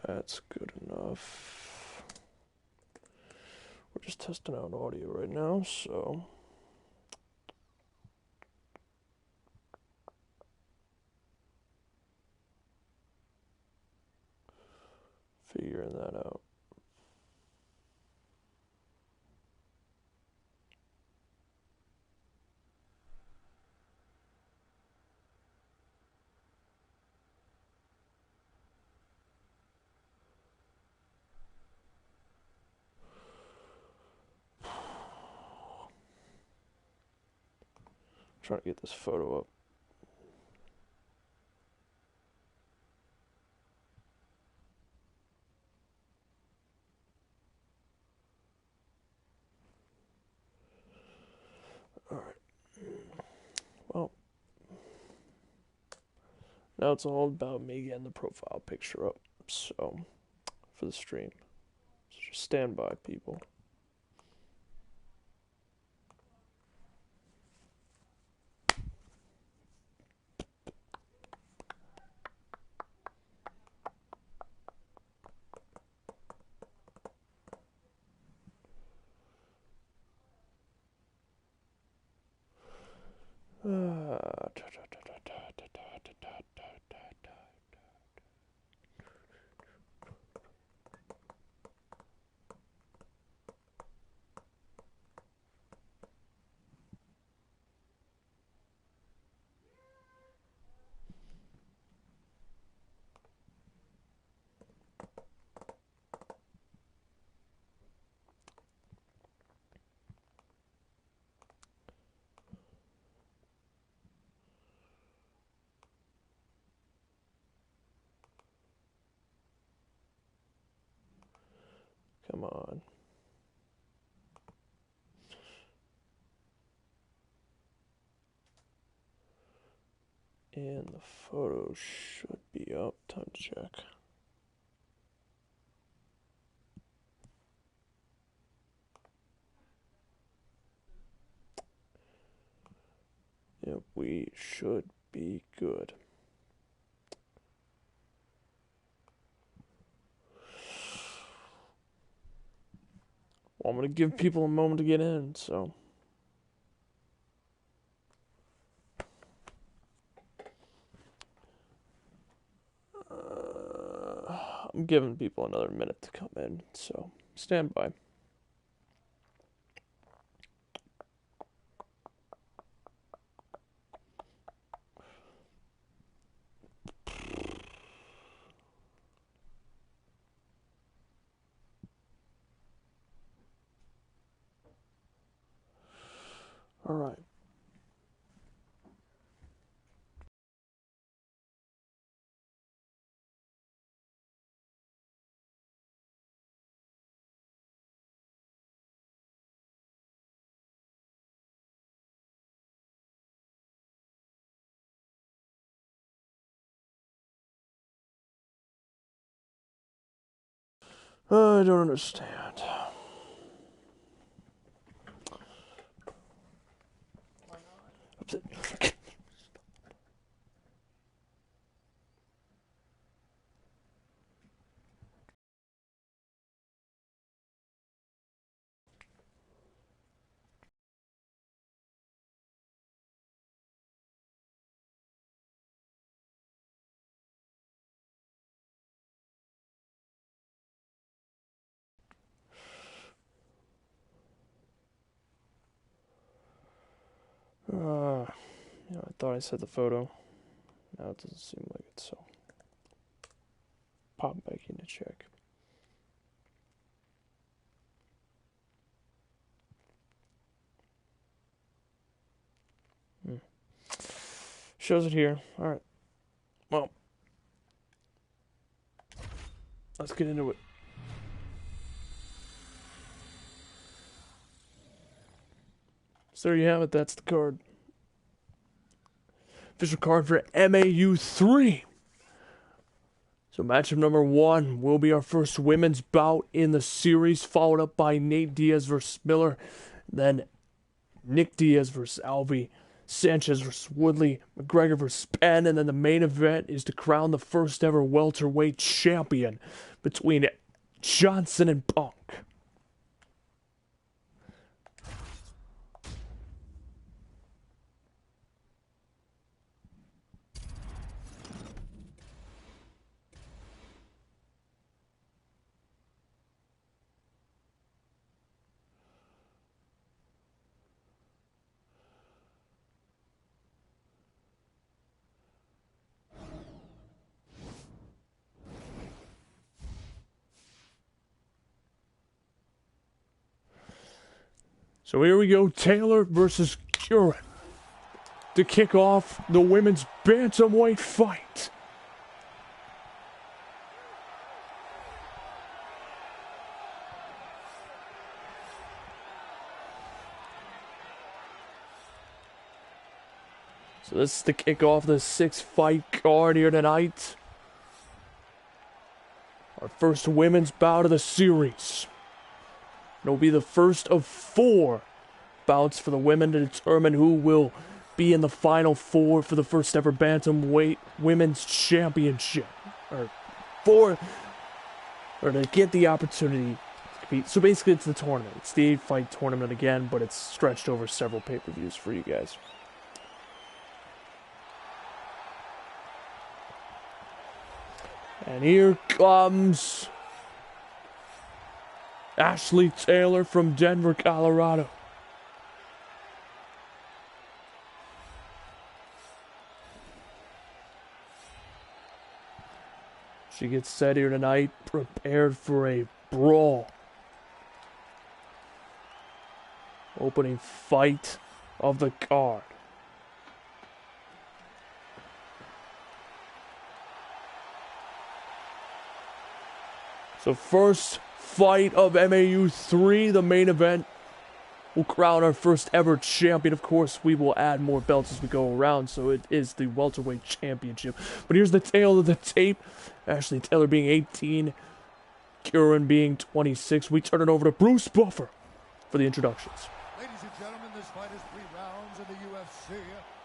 That's good enough. We're just testing out audio right now, so figuring that out. Trying to get this photo up. Alright. Well, now it's all about me getting the profile picture up. So, for the stream. So just stand by, people. Come on. And the photo should be up. Time to check. Yep, we should be good. Well, I'm going to give people a moment to get in, so. I'm giving people another minute to come in, so stand by. All right. I don't understand. I thought I said the photo. Now it doesn't seem like it, so pop back in to check. Shows it here. All right. Well, let's get into it. So there you have it. That's the card. Official card for MAU3. So matchup number 1 will be our first women's bout in the series, followed up by Nate Diaz versus Miller, then Nick Diaz versus Alvey, Sanchez versus Woodley, McGregor versus Penn, and then the main event is to crown the first ever welterweight champion between Johnson and Punk. So here we go, Taylor versus Curran to kick off the women's bantamweight fight. So this is to kick off the 6-fight card here tonight. Our first women's bout of the series. It'll be the first of 4 bouts for the women to determine who will be in the final 4 for the first ever bantamweight women's championship. Or to get the opportunity to compete. So basically it's the tournament. It's the 8-fight tournament again, but it's stretched over several pay-per-views for you guys. And here comes Ashley Taylor from Denver, Colorado. She gets set here tonight, prepared for a brawl. Opening fight of the card. So first fight of MAU3, the main event, will crown our first ever champion. Of course, we will add more belts as we go around, so it is the welterweight championship. But here's the tale of the tape. Ashley Taylor being 18, Curran being 26. We turn it over to Bruce Buffer for the introductions. Ladies and gentlemen, this fight is 3 rounds in the UFC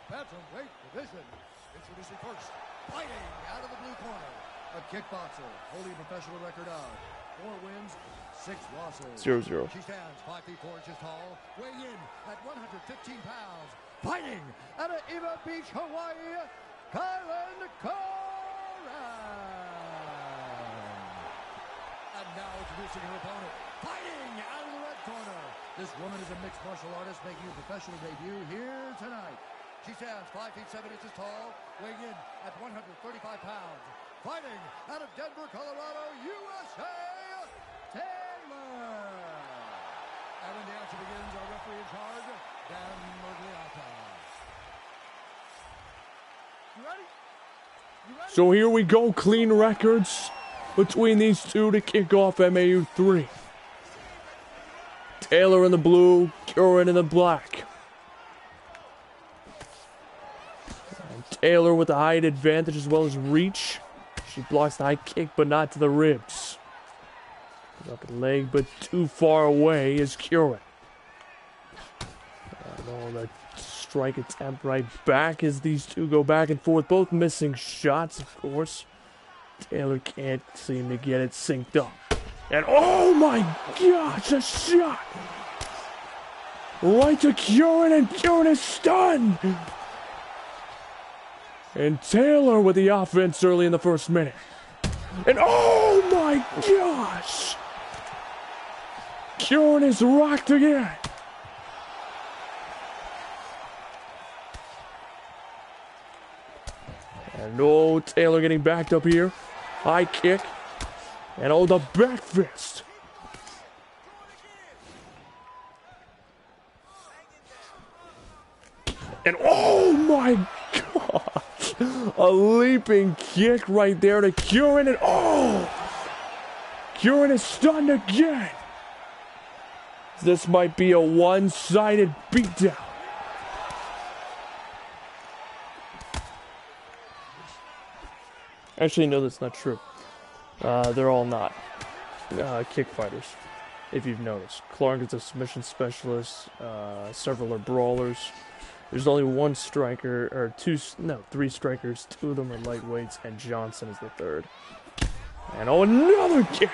bantamweight division. Introducing first, fighting out of the blue corner, a kickboxer, holding a professional record of 4 wins, 6 losses. 0-0. She stands 5 feet 4 inches tall, weighing in at 115 pounds. Fighting out of Eva Beach, Hawaii, Kylan Coran. And now introducing her opponent, fighting out of the red corner. This woman is a mixed martial artist making her professional debut here tonight. She stands 5 feet 7 inches tall, weighing in at 135 pounds. Fighting out of Denver, Colorado, USA, Taylor. And when the action begins, our referee in charge, Dan Murgliata. You ready? You ready? So here we go, clean records between these two to kick off MAU3. Taylor in the blue, Curran in the black. And Taylor with the height advantage as well as reach. She blocks the high kick, but not to the ribs. Up the leg, but too far away is Curran. And the strike attempt right back as these two go back and forth, both missing shots, of course. Taylor can't seem to get it synced up. And oh my gosh, a shot! Right to Curran, and Curran is stunned! And Taylor with the offense early in the first minute. And oh my gosh! Curran is rocked again. And oh, Taylor getting backed up here. High kick. And oh, the back fist. And oh my gosh! A leaping kick right there to Curran, and oh! Curran is stunned again. This might be a one-sided beatdown. Actually, no, that's not true. They're all not kick fighters, if you've noticed. Clark is a submission specialist. Several are brawlers. There's only one striker, or three strikers. Two of them are lightweights, and Johnson is the third. And oh, another kick!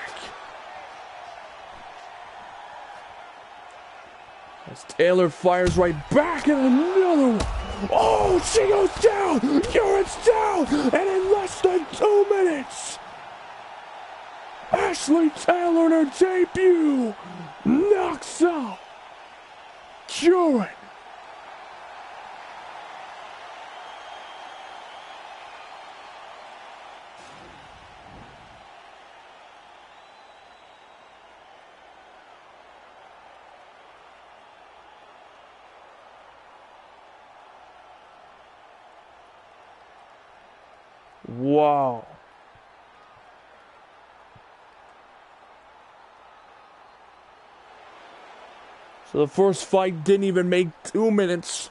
As Taylor fires right back, and another one. Oh, she goes down! Uritz's down! And in less than 2 minutes, Ashley Taylor in her debut knocks out Uric. Wow. So the first fight didn't even make 2 minutes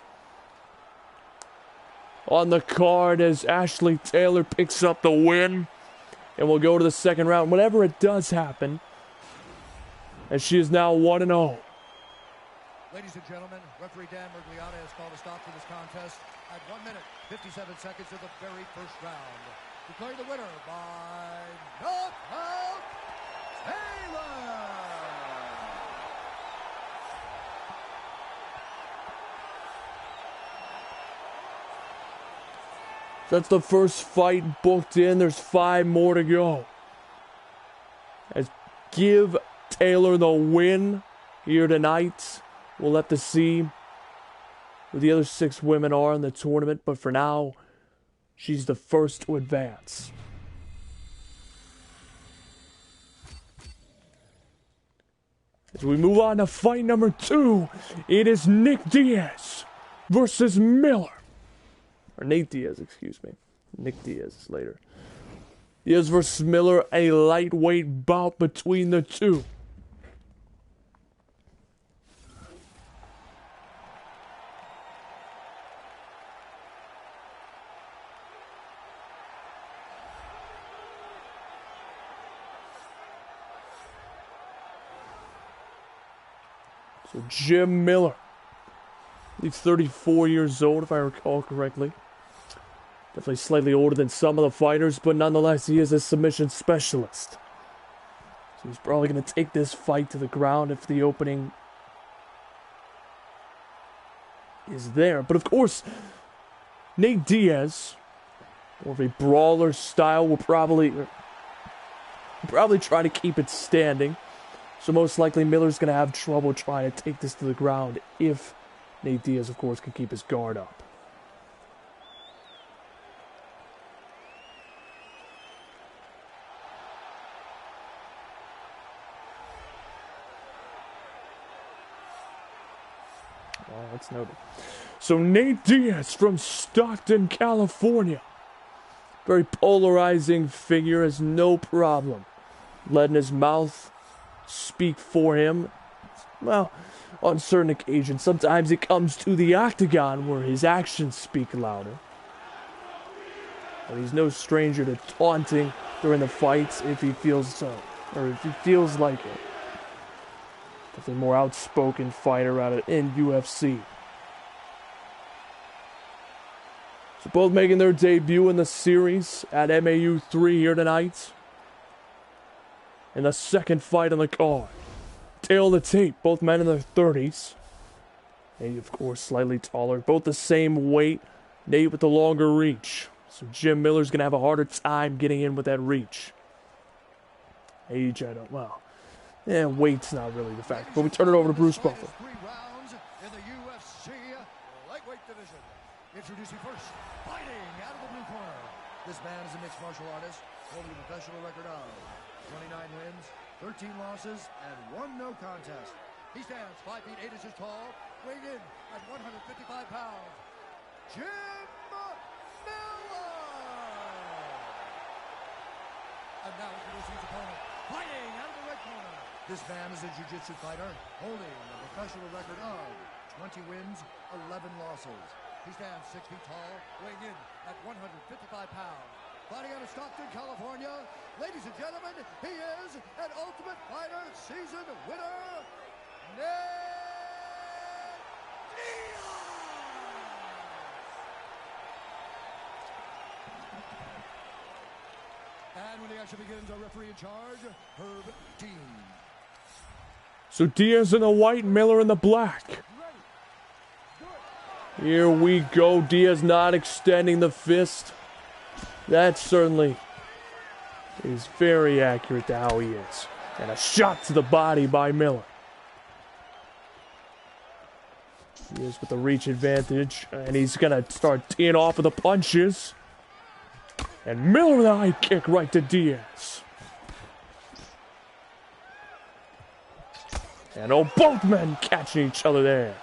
on the card as Ashley Taylor picks up the win. And we'll go to the second round whenever it does happen. As she is now 1-0. Ladies and gentlemen, referee Dan Mergliata has called a stop to this contest at 1 minute, 57 seconds of the very first round. Declaring the winner by knockout, Taylor! That's the first fight booked in. There's 5 more to go. As give Taylor the win here tonight. We'll have to see who the other 6 women are in the tournament. But for now, she's the first to advance. As we move on to fight number 2, it is Nick Diaz versus Miller. Or Nate Diaz, excuse me. Nick Diaz is later. Diaz versus Miller, a lightweight bout between the two. So Jim Miller, he's 34 years old, if I recall correctly. Definitely slightly older than some of the fighters, but nonetheless, he is a submission specialist. So he's probably going to take this fight to the ground if the opening is there. But of course, Nate Diaz, more of a brawler style, will probably try to keep it standing. So most likely Miller's going to have trouble trying to take this to the ground if Nate Diaz, of course, can keep his guard up. Well, that's noted. So Nate Diaz from Stockton, California. Very polarizing figure, has no problem letting his mouth speak for him. Well, on certain occasions. Sometimes it comes to the octagon where his actions speak louder. But he's no stranger to taunting during the fights if he feels so, or if he feels like it. Definitely more outspoken fighter out of in UFC. So both making their debut in the series at MAU3 here tonight. In the second fight on the card. Tail of the tape, both men in their 30s. Nate, of course, slightly taller. Both the same weight. Nate with the longer reach. So Jim Miller's going to have a harder time getting in with that reach. Age, I don't, well. Yeah, weight's not really the factor. But we turn it over to Bruce Buffer. 3 rounds in the UFC lightweight division. Introducing first, fighting out of the blue corner. This man is a mixed martial artist, holding a professional record of 29 wins, 13 losses, and 1 no contest. He stands 5 feet 8 inches tall, weighing in at 155 pounds. Jim Miller! And now introducing his opponent, fighting out of the red corner. This man is a jiu-jitsu fighter, holding a professional record of 20 wins, 11 losses. He stands 6 feet tall, weighing in at 155 pounds. Fighting out of Stockton, California, ladies and gentlemen, he is an Ultimate Fighter season winner, Nick Diaz! And when the action begins, our referee in charge, Herb Dean. So Diaz in the white, Miller in the black. Here we go. Diaz not extending the fist. That certainly is very accurate to how he is. And a shot to the body by Miller. Diaz with the reach advantage. And he's going to start teeing off with the punches. And Miller with a high kick right to Diaz. And oh, both men catching each other there.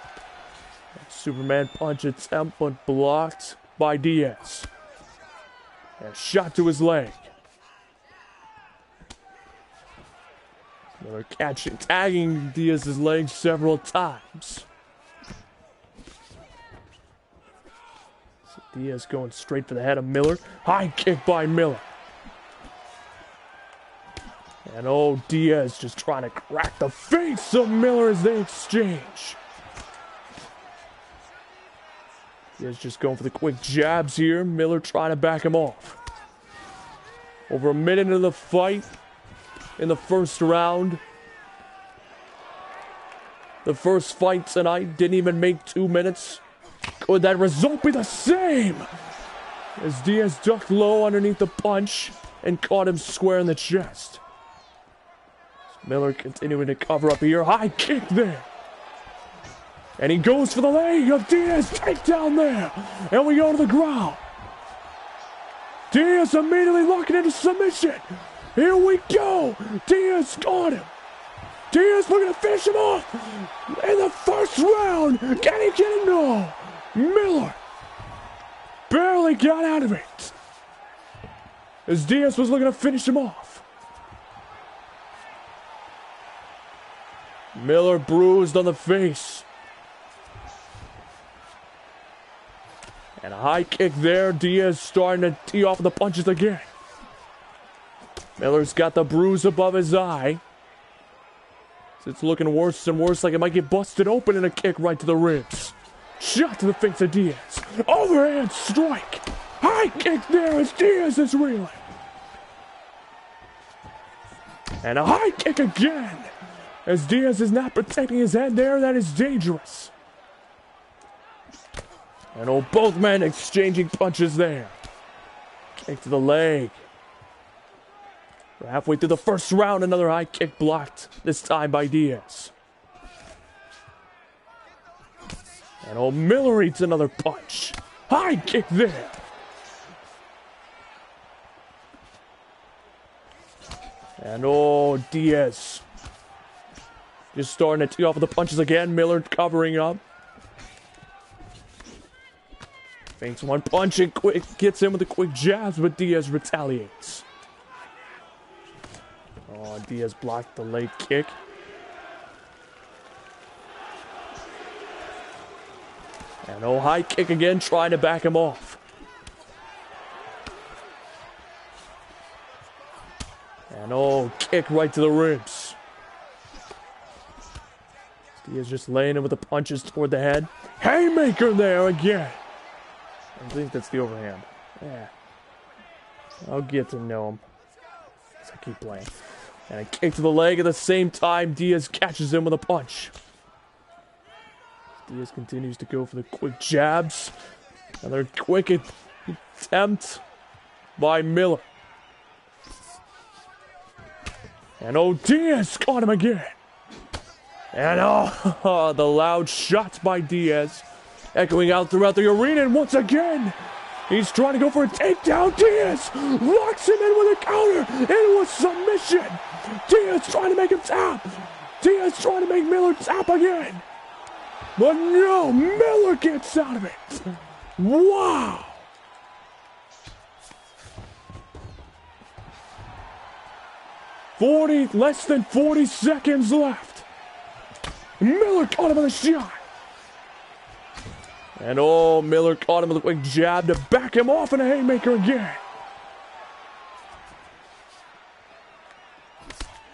Superman punch attempt, but blocked by Diaz. And a shot to his leg. Miller tagging Diaz's leg several times. So Diaz going straight for the head of Miller. High kick by Miller. And oh, Diaz just trying to crack the face of Miller as they exchange. Diaz just going for the quick jabs here. Miller trying to back him off. Over a minute into the fight in the first round. The first fight tonight didn't even make 2 minutes. Could that result be the same? As Diaz ducked low underneath the punch and caught him square in the chest. Miller continuing to cover up here. High kick there. And he goes for the leg of Diaz. Takedown there. And we go to the ground. Diaz immediately locking into submission. Here we go. Diaz got him. Diaz looking to finish him off in the first round. Can he get him? No. Miller barely got out of it. As Diaz was looking to finish him off. Miller bruised on the face. And a high kick there. Diaz starting to tee off the punches again. Miller's got the bruise above his eye. It's looking worse and worse, like it might get busted open, and a kick right to the ribs. Shot to the face of Diaz. Overhand strike. High kick there as Diaz is reeling. And a high kick again. As Diaz is not protecting his head there, that is dangerous. And oh, both men exchanging punches there. Kick to the leg. We're halfway through the first round, another high kick blocked, this time by Diaz. And oh, Miller eats another punch. High kick there. And oh, Diaz just starting to tee off with the punches again. Miller covering up. Feints one punch and quick gets in with the quick jabs, but Diaz retaliates. Oh, Diaz blocked the leg kick. And oh, high kick again, trying to back him off. And oh, kick right to the ribs. Diaz just laying in with the punches toward the head. Haymaker there again. I think that's the overhand. Yeah. I'll get to know him as I keep playing. And a kick to the leg at the same time. Diaz catches him with a punch. Diaz continues to go for the quick jabs. Another quick attempt by Miller. And oh, Diaz caught him again. And oh, the loud shots by Diaz echoing out throughout the arena. And once again, he's trying to go for a takedown. Diaz locks him in with a counter into a submission. Diaz trying to make him tap. Diaz trying to make Miller tap again. But no, Miller gets out of it. Wow. Less than 40 seconds left. Miller caught him with a shot. And oh, Miller caught him with a quick jab to back him off and a haymaker again.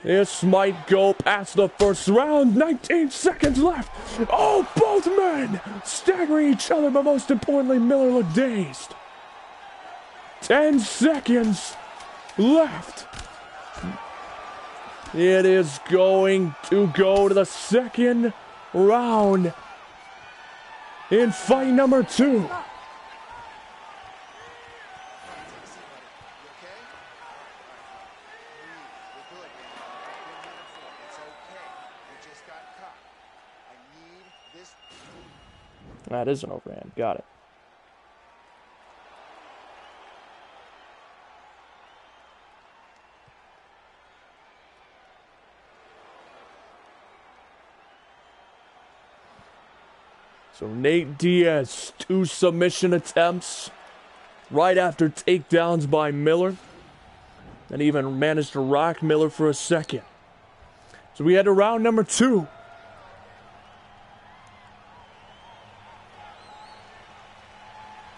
This might go past the first round. 19 seconds left. Oh, both men staggering each other, but most importantly, Miller looked dazed. 10 seconds left. It is going to go to the second round in fight number 2. That is an overhand. Got it. So Nate Diaz, 2 submission attempts right after takedowns by Miller. And even managed to rock Miller for a second. So we head to round number 2.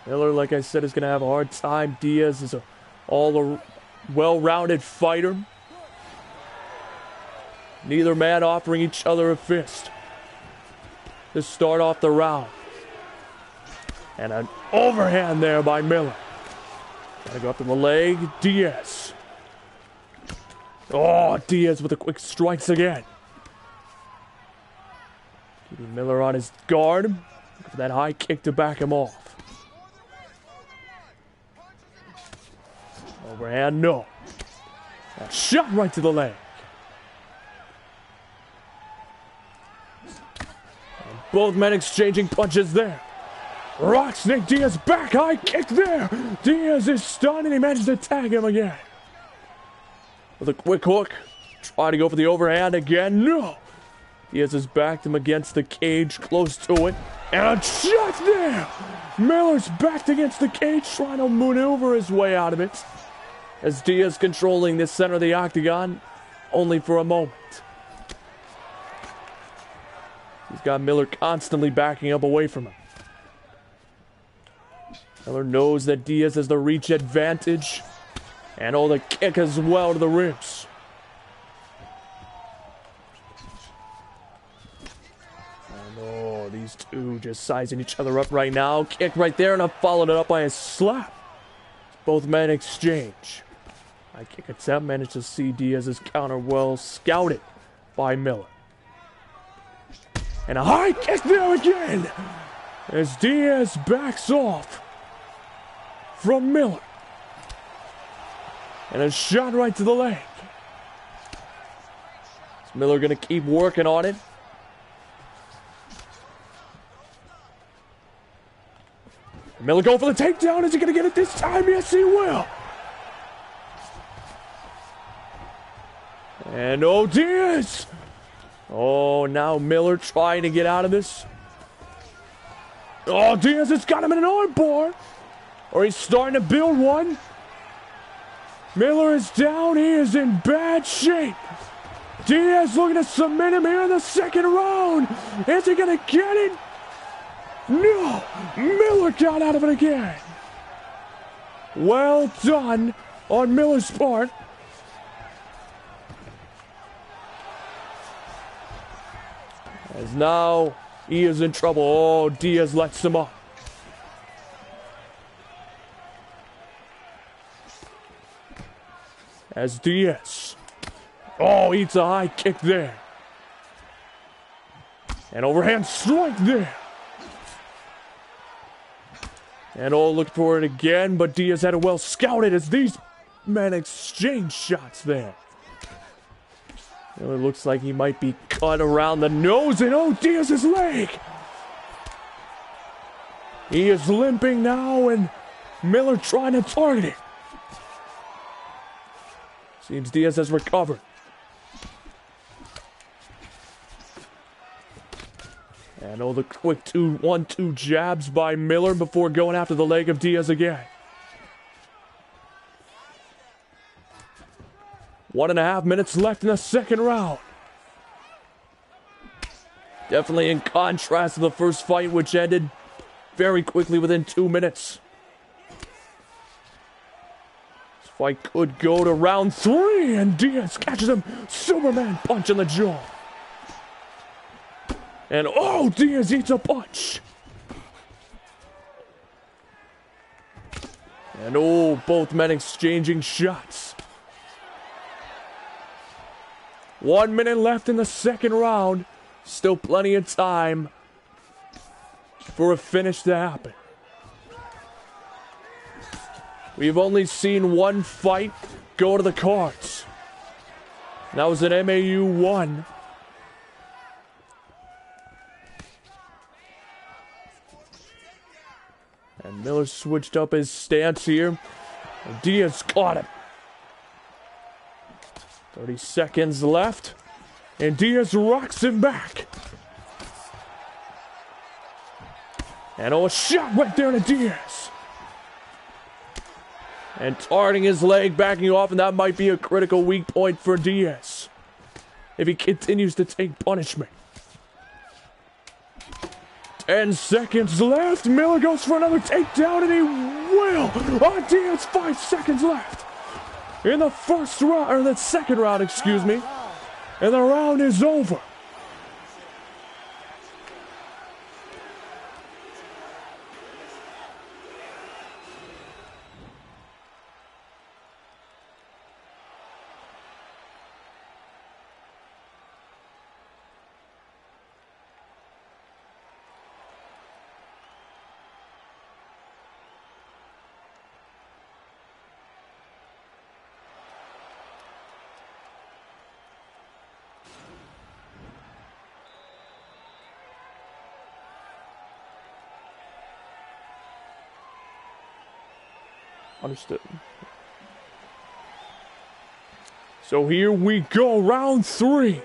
Miller, like I said, is going to have a hard time. Diaz is a well-rounded fighter. Neither man offering each other a fist to start off the round. And an overhand there by Miller. Gotta go up to the leg. Diaz. Oh, Diaz with the quick strikes again. Keeping Miller on his guard. Looking for that high kick to back him off. Overhand, no. That shot right to the leg. And both men exchanging punches there. Rocks Nate Diaz back, high kick there. Diaz is stunned and he manages to tag him again. With a quick hook. Trying to go for the overhand again, no. Diaz has backed him against the cage, close to it. And a shot there. Miller's backed against the cage, trying to maneuver his way out of it. As Diaz controlling the center of the octagon, only for a moment. He's got Miller constantly backing up away from him. Miller knows that Diaz has the reach advantage. And the kick as well to the ribs. And these two just sizing each other up right now. Kick right there, and I followed it up by a slap. Both men exchange. High kick attempt, managed to see Diaz's counter well scouted by Miller. And a high kick there again as Diaz backs off from Miller. And a shot right to the leg. Is Miller going to keep working on it? Miller going for the takedown. Is he going to get it this time? Yes, he will. And Diaz. Now Miller trying to get out of this. Diaz has got him in an armbar. Or he's starting to build one. Miller is down. He is in bad shape. Diaz looking to submit him here in the second round. Is he going to get it? No. Miller got out of it again. Well done on Miller's part. As now he is in trouble. Diaz lets him up. As Diaz. Eats a high kick there. And overhand strike there. And looking for it again, but Diaz had it well scouted as these men exchange shots there. It looks like he might be cut around the nose, and Diaz's leg. He is limping now, and Miller trying to target it. Seems Diaz has recovered. And the quick 1-2 jabs by Miller before going after the leg of Diaz again. 1.5 minutes left in the second round. Definitely in contrast to the first fight, which ended very quickly within 2 minutes. This fight could go to round 3, and Diaz catches him. Superman punch in the jaw. And Diaz eats a punch. And both men exchanging shots. 1 minute left in the second round. Still plenty of time for a finish to happen. We've only seen one fight go to the cards. And that was an MAU 1. And Miller switched up his stance here. And Diaz caught him. 30 seconds left. And Diaz rocks him back. And a shot right there to Diaz. And targeting his leg, backing off, and that might be a critical weak point for Diaz if he continues to take punishment. 10 seconds left. Miller goes for another takedown, and he will. Oh, Diaz, 5 seconds left in the first round, or the second round, excuse me. And the round is over. Understood. So here we go, round 3.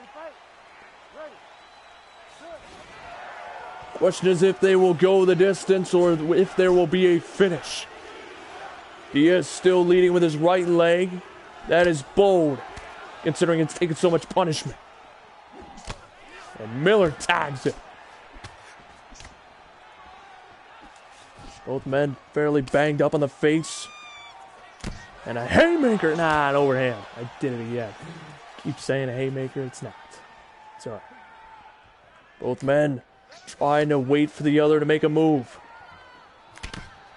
Question is if they will go the distance or if there will be a finish. Diaz still leading with his right leg. That is bold, considering it's taken so much punishment. And Miller tags it. Both men fairly banged up on the face. And a haymaker. Nah, an overhand. I did it again. Keep saying a haymaker. It's not. It's alright. Both men trying to wait for the other to make a move.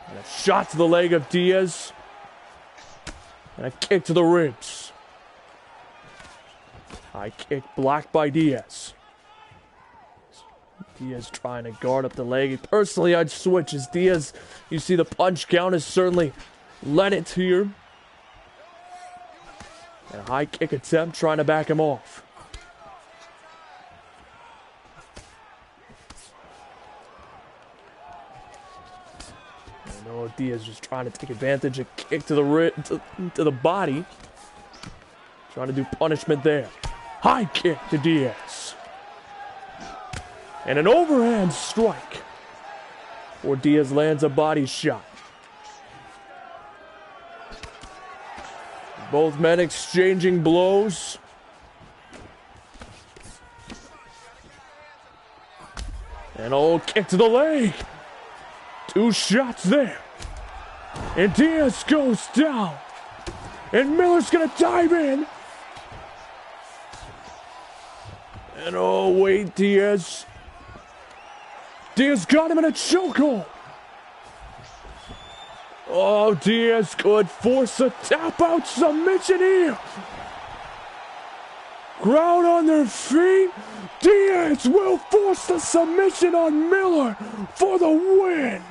And a shot to the leg of Diaz. And a kick to the ribs. High kick blocked by Diaz. Diaz trying to guard up the leg. Personally, I'd switch as Diaz, you see the punch count has certainly led it here. And a high kick attempt trying to back him off. I know Diaz just trying to take advantage. A kick to the body. Trying to do punishment there. High kick to Diaz. And an overhand strike. Or Diaz lands a body shot. Both men exchanging blows. And old kick to the leg. 2 shots there. And Diaz goes down. And Miller's gonna dive in. And oh wait, Diaz got him in a chokehold. Oh, Diaz could force a tap-out submission here. Crowd on their feet. Diaz will force the submission on Miller for the win.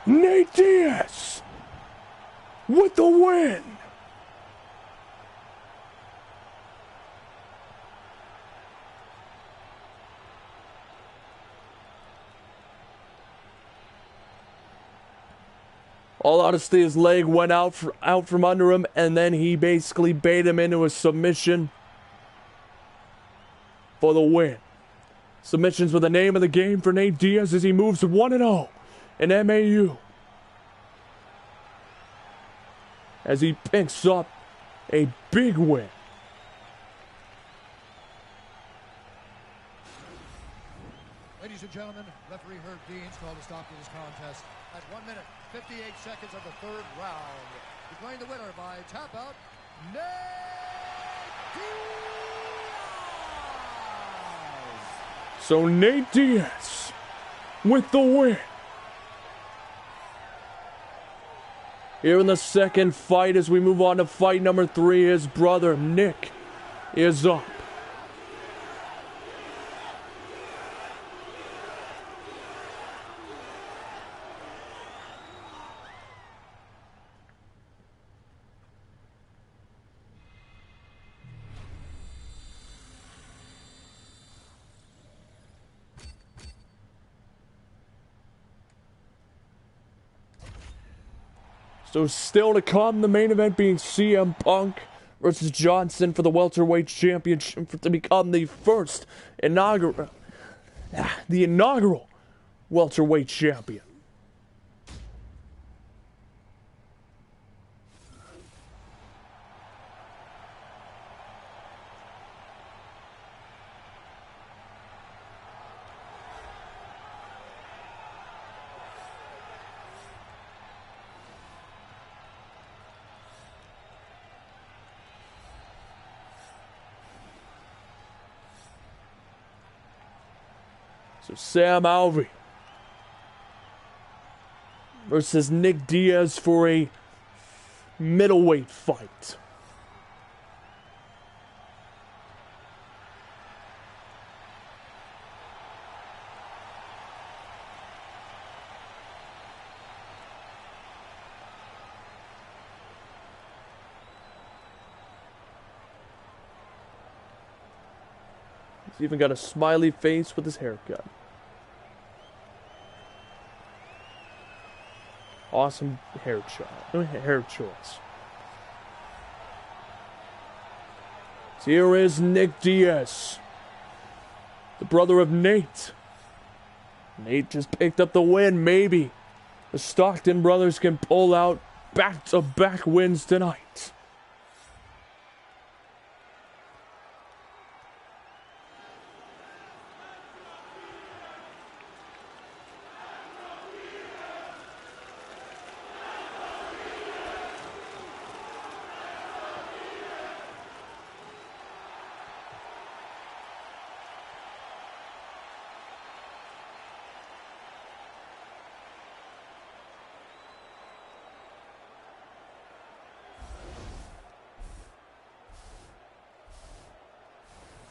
Nate Diaz with the win. All honesty, his leg went out from under him, and then he basically bait him into a submission for the win. Submissions were the name of the game for Nate Diaz as he moves 1-0 in MAU. As he picks up a big win. Ladies and gentlemen, referee Herb Dean's called a stop to this contest at 1 minute, 58 seconds of the third round. Declaring the winner by tap out, Nate Diaz. So Nate Diaz with the win. Here in the second fight, as we move on to fight number 3, his brother Nick is up. So still to come, the main event being CM Punk versus Johnson for the welterweight championship to become the first inaugural welterweight champion. So Sam Alvey versus Nick Diaz for a middleweight fight. He's even got a smiley face with his haircut. Awesome hair choice. So here is Nick Diaz, the brother of Nate. Nate just picked up the win. Maybe the Stockton brothers can pull out back-to-back wins tonight.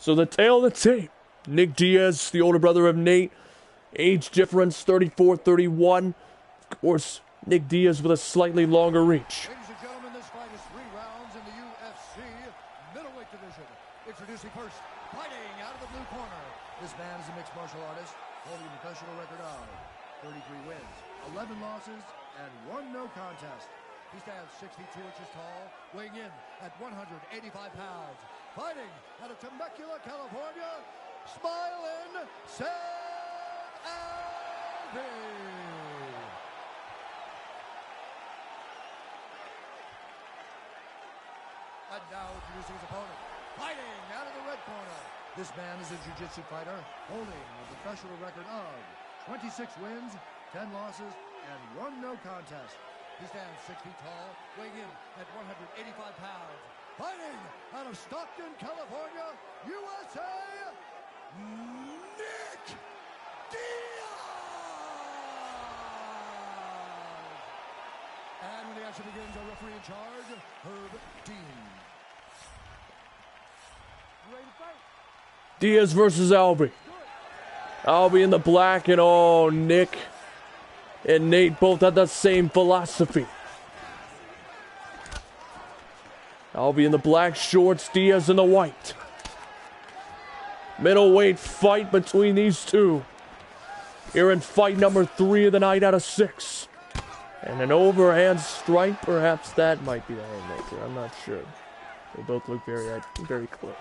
So the tale of the tape. Nick Diaz, the older brother of Nate. Age difference, 34-31. Of course, Nick Diaz with a slightly longer reach. Ladies and gentlemen, this fight is 3 rounds in the UFC middleweight division. Introducing first, fighting out of the blue corner. This man is a mixed martial artist, holding a professional record of 33 wins, 11 losses, and 1 no contest. He stands 62 inches tall, weighing in at 185 pounds. Fighting out of Temecula, California, smiling Sam Alvey. And now introducing his opponent, fighting out of the red corner. This man is a jiu-jitsu fighter, holding a professional record of 26 wins, 10 losses, and 1 no contest. He stands 6 feet tall, weighing in at 185 pounds. Fighting out of Stockton, California, USA, Nick Diaz! And when the action begins, our referee in charge, Herb Dean. Ready to fight? Diaz versus Alvey. Alvey in the black, and oh, Nick and Nate both had the same philosophy. Alvey in the black shorts, Diaz in the white. Middleweight fight between these two. Here in fight number 3 of the night out of 6. And an overhand strike, perhaps that might be the haymaker. I'm not sure. They both look very close.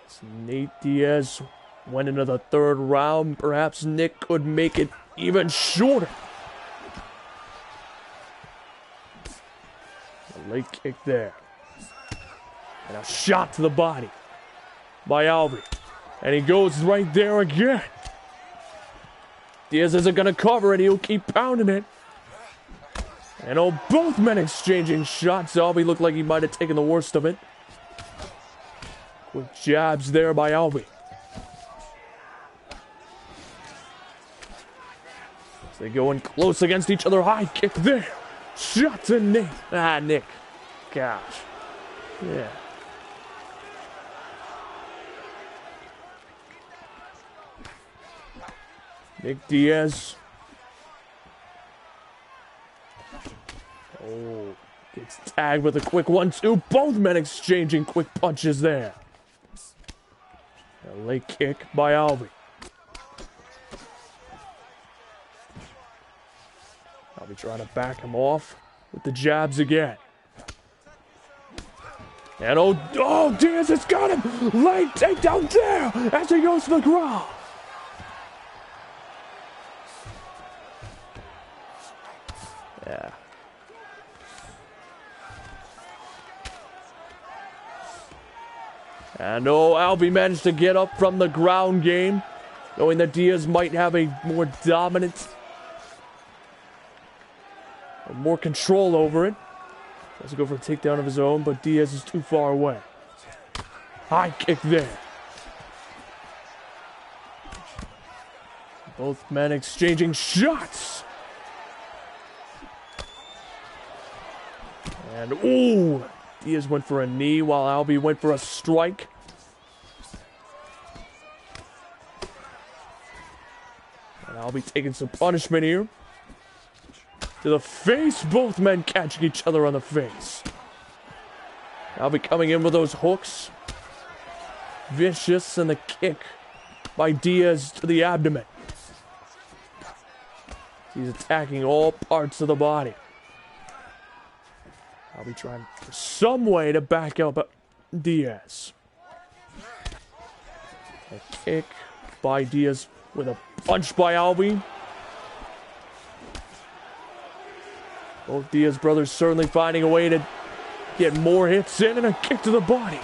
So Nate Diaz went into the 3rd round. Perhaps Nick could make it even shorter. A leg kick there. And a shot to the body by Alvey. And he goes right there again. Diaz isn't going to cover it. He'll keep pounding it. And oh, both men exchanging shots. Alvey looked like he might have taken the worst of it. Quick jabs there by Albie. As they go in close against each other. High kick there. Shot to Nick. Nick. Gosh. Yeah. Nick Diaz. Oh, gets tagged with a quick 1-2. Both men exchanging quick punches there. A late kick by Albie. Albie trying to back him off with the jabs again. And oh, Diaz has got him. Leg takedown there as he goes to the ground. Yeah. And Albie managed to get up from the ground game, knowing that Diaz might have a more dominant, or more control over it. Tries to go for a takedown of his own, but Diaz is too far away. High kick there. Both men exchanging shots. And ooh, Diaz went for a knee while Albie went for a strike. And Albie taking some punishment here. To the face, both men catching each other on the face. Albie coming in with those hooks. Vicious, and the kick by Diaz to the abdomen. He's attacking all parts of the body. Albie trying for some way to back up Diaz. A kick by Diaz with a punch by Albie. Both Diaz brothers certainly finding a way to get more hits in, and a kick to the body.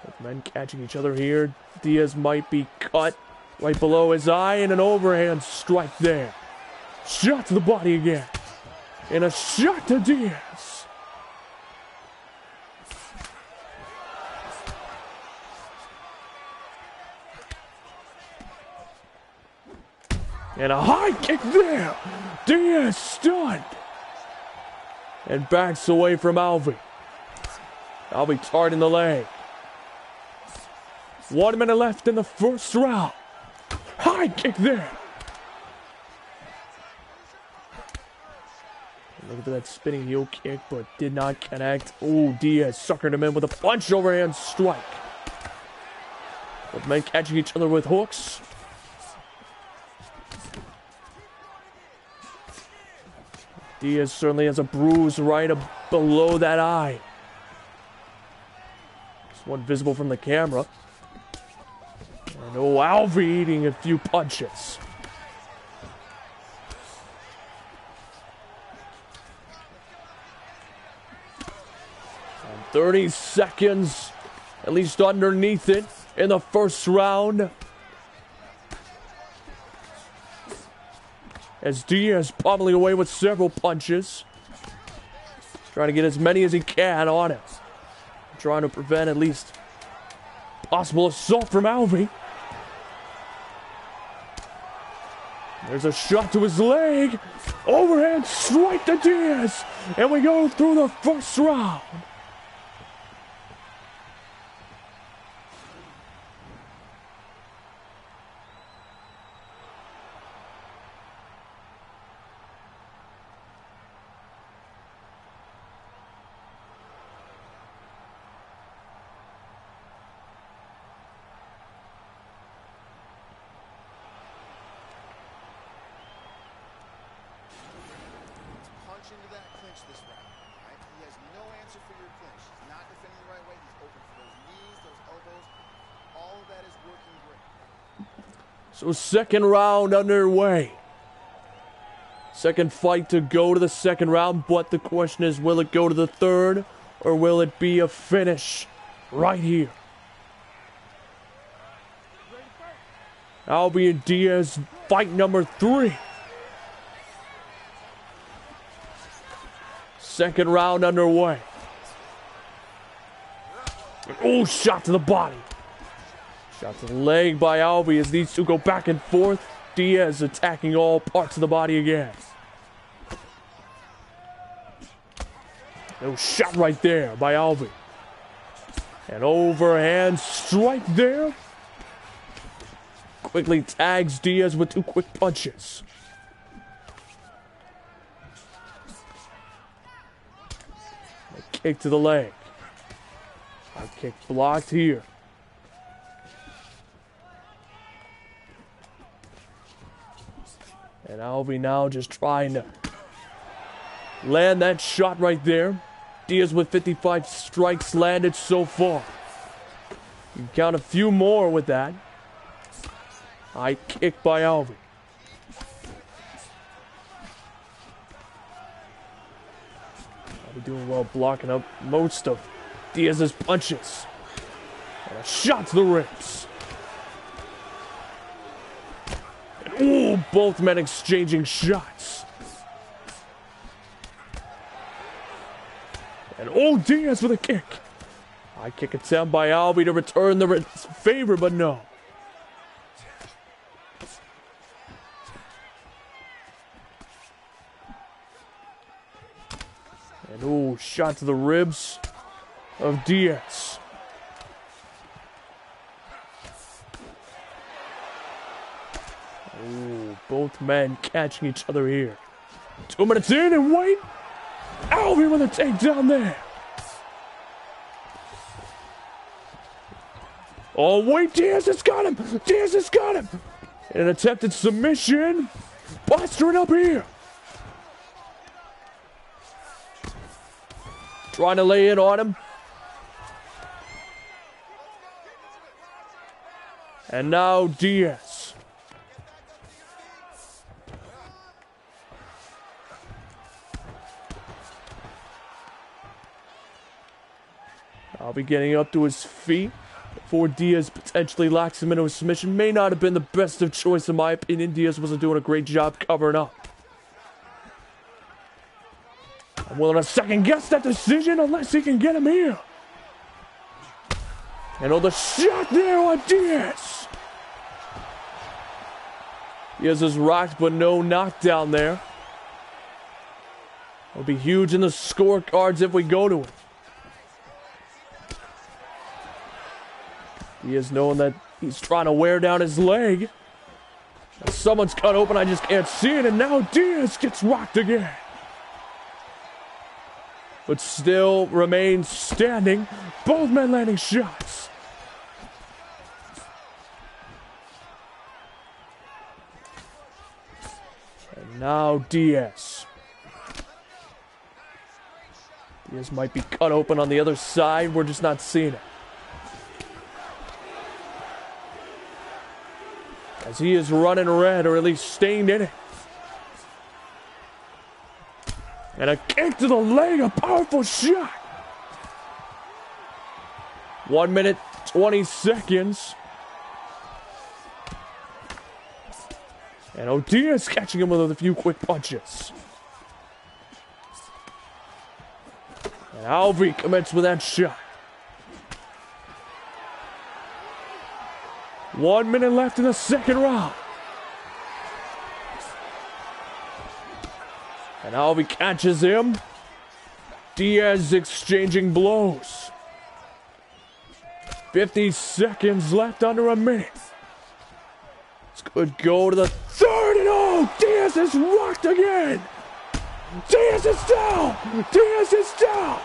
Both men catching each other here. Diaz might be cut right below his eye, and an overhand strike there. Shot to the body again. And a shot to Diaz. And a high kick there. Diaz stunned. And backs away from Albie. Albie tarred in the leg. 1 minute left in the first round. High kick there. Look at that spinning heel kick, but did not connect. Oh, Diaz suckered him in with a punch overhand strike. Both men catching each other with hooks. Diaz certainly has a bruise right below that eye. There's one visible from the camera. And Albie eating a few punches. 30 seconds, at least underneath it, in the first round. As Diaz pummeling away with several punches. Trying to get as many as he can on it. Trying to prevent at least possible assault from Albie. There's a shot to his leg. Overhand strike to Diaz. And we go through the first round. Into that clinch this round, right? He has no answer for your clinch. He's not defending the right way. He's open for those knees, those elbows. All of that is working great. So second round underway. Second fight to go to the second round, but the question is, will it go to the third, or will it be a finish right here? Albie and Diaz, fight number 3. second round underway. Oh, shot to the body. Shot to the leg by Alvey as these two go back and forth. Diaz attacking all parts of the body again. No shot right there by Alvey. An overhand strike there. Quickly tags Diaz with two quick punches. A kick to the leg. A kick blocked here. And Alvey now just trying to land that shot right there. Diaz with 55 strikes landed so far. You can count a few more with that. High kick by Alvey. Alvey doing well blocking up most of Diaz's punches. And a shot to the ribs. And ooh, both men exchanging shots. And oh, Diaz with a kick. High kick attempt by Alvey to return the favor, but no. And oh, shot to the ribs of Diaz. Oh, both men catching each other here. 2 minutes in and wait. Alvey with a takedown there. Oh, wait, Diaz has got him. Diaz has got him. An attempted submission. Posturing up here. Trying to lay in on him. And now Diaz. I'll be getting up to his feet before Diaz potentially locks him into a submission. May not have been the best of choice in my opinion. Diaz wasn't doing a great job covering up. I'm willing to second guess that decision unless he can get him here. And oh, the shot there on Diaz. Diaz is rocked, but no knockdown there. It'll be huge in the scorecards if we go to it. Diaz knowing that he's trying to wear down his leg. And someone's cut open, I just can't see it, and now Diaz gets rocked again. But still remains standing. Both men landing shots. And now Diaz. Diaz might be cut open on the other side. We're just not seeing it. As he is running red, or at least staying in it. And a kick to the leg, a powerful shot. 1 minute, 20 seconds. And Diaz catching him with a few quick punches. And Alvey commits with that shot. 1 minute left in the second round. And Alvey catches him. Diaz exchanging blows. 50 seconds left, under a minute. This could go to the third, and oh, Diaz is rocked again. Diaz is down. Diaz is down.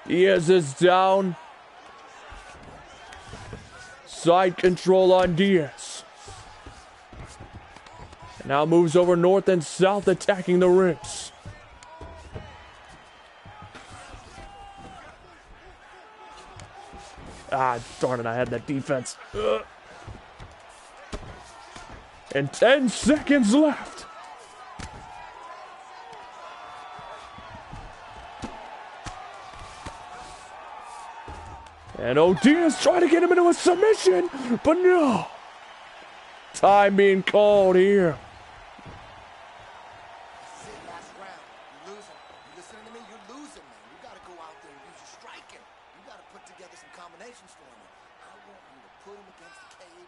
Diaz is down. Side control on Diaz. And now moves over north and south, attacking the ribs. Ah, darn it, I had that defense. Ugh. And 10 seconds left. And Diaz trying to get him into a submission, but no. time being called here. This is it, last round. You're losing. You listening to me? You're losing, man. You got to go out there and use your striking. You got to put together some combinations for me. I want you to put him against the cage.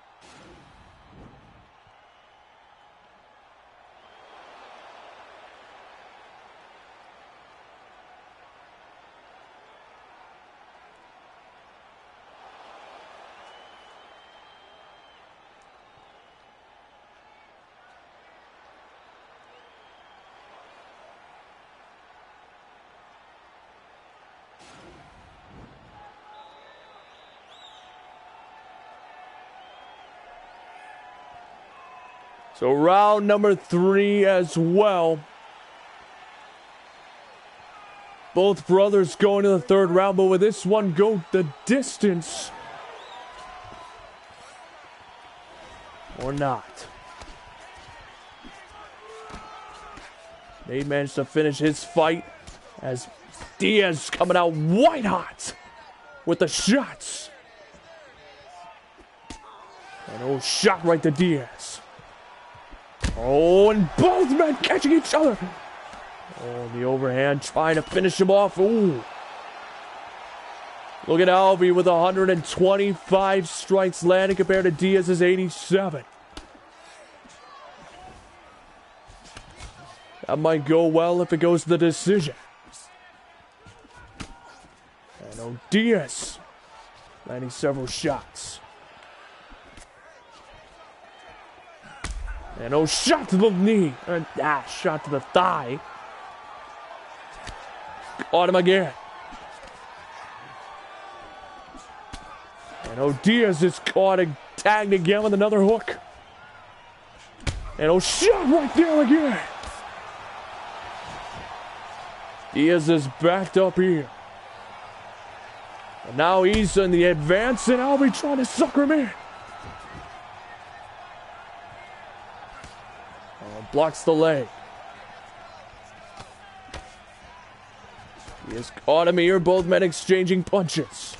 So round number 3 as well. Both brothers going to the 3rd round, but will this one go the distance or not? Nate managed to finish his fight as Diaz coming out white hot with the shots. And oh, shot right to Diaz. Oh, and both men catching each other. Oh, the overhand trying to finish him off. Ooh. Look at Alvey with 125 strikes landing compared to Diaz's 87. That might go well if it goes to the decision. And oh, Diaz landing several shots. And oh, shot to the knee. And shot to the thigh. Caught him again. And oh, Diaz is caught and tagged again with another hook. And oh, shot right there again. Diaz is backed up here. And now he's in the advance, and I'll be trying to sucker him in. Blocks the leg. He has caught him here. Both men exchanging punches.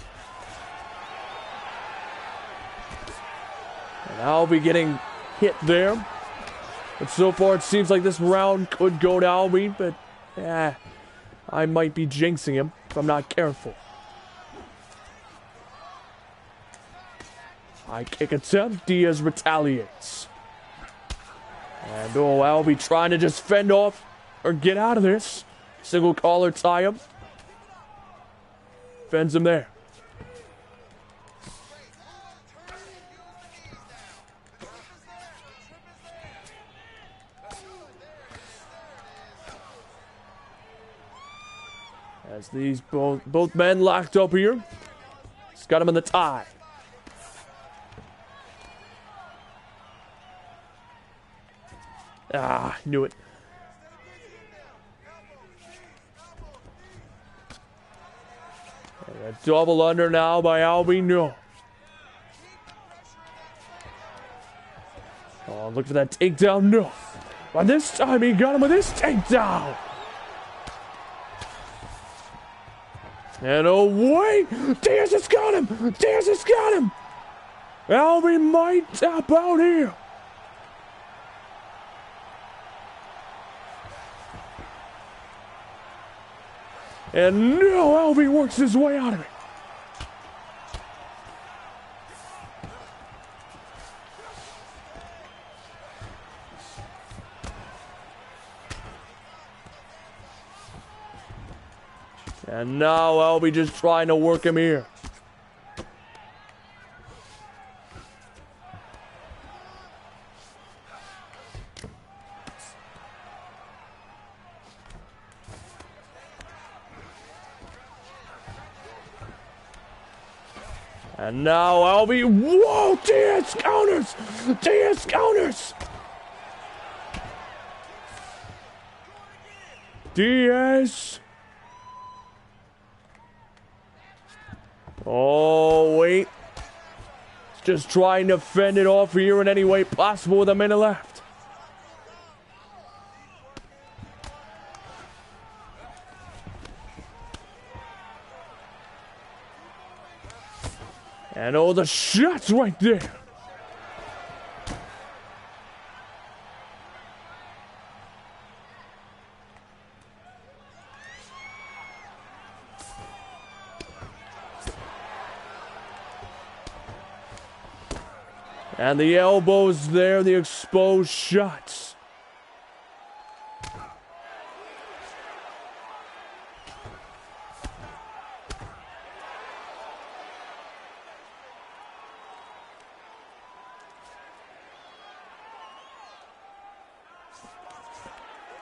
And Alvey getting hit there. But so far it seems like this round could go to Alvey, but I might be jinxing him if I'm not careful. High kick attempt. Diaz retaliates. And oh, Alvey trying to just fend off or get out of this. Single collar tie him. Fends him there. As these both men locked up here. He's got him in the tie. Knew it. And a double under now by Alvey. No. Oh, look for that takedown. No. But this time he got him with this takedown. And oh, wait. Diaz has got him. Diaz has got him. Alvey might tap out here. And no, Alvey works his way out of it. And now Alvey just trying to work him here. And now Alvey, whoa, Diaz counters! Diaz counters! Diaz. Oh, wait. Just trying to fend it off here in any way possible with a minute left. And oh, the shots right there. And the elbows there, the exposed shots.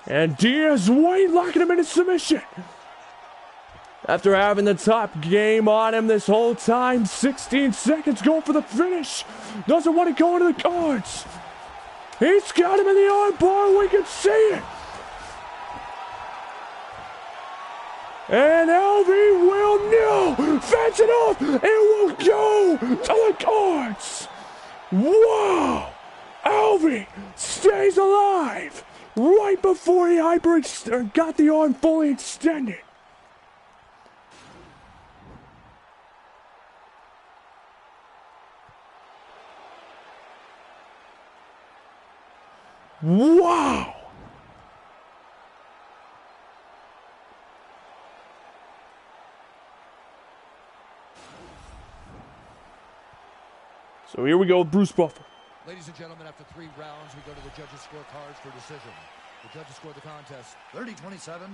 And Diaz White locking him in a submission. After having the top game on him this whole time, 16 seconds, going for the finish. Doesn't want to go into the guards. He's got him in the arm bar, we can see it. And Alvey will fence it off. It will go to the guards. Wow. Alvey stays alive right before he got the arm fully extended. Wow! So here we go, Bruce Buffer. Ladies and gentlemen, after 3 rounds, we go to the judges' scorecards for decision. The judges scored the contest 30-27,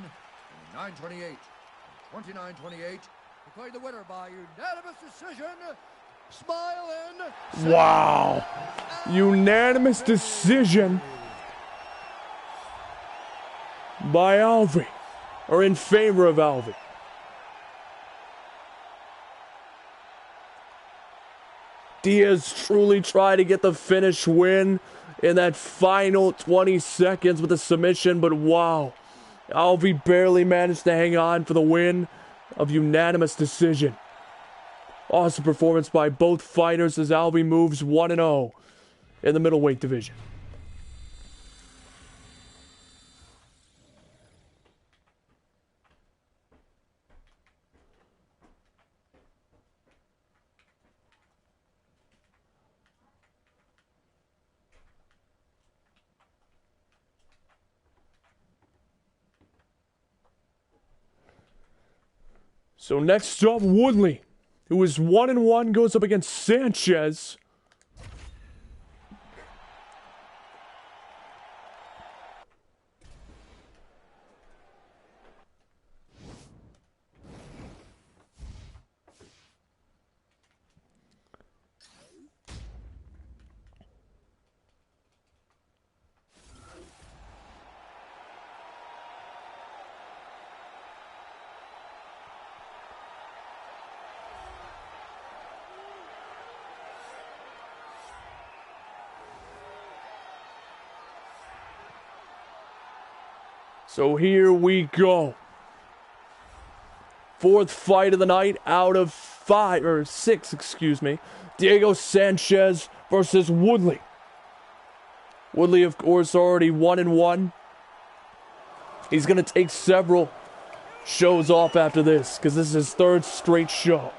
29-28, 29-28. Declaring the winner by unanimous decision, Smiling. Wow! Unanimous decision by Alvey, or in favor of Alvey. Diaz truly tried to get the finish win in that final 20 seconds with a submission, but wow, Alvey barely managed to hang on for the win of unanimous decision. Awesome performance by both fighters as Alvey moves 1-0 in the middleweight division. So next up, Woodley, who is 1-1, goes up against Sanchez. So here we go. 4th fight of the night out of 6, excuse me. Diego Sanchez versus Woodley. Woodley, of course, already 1-1. He's going to take several shows off after this because this is his 3rd straight show.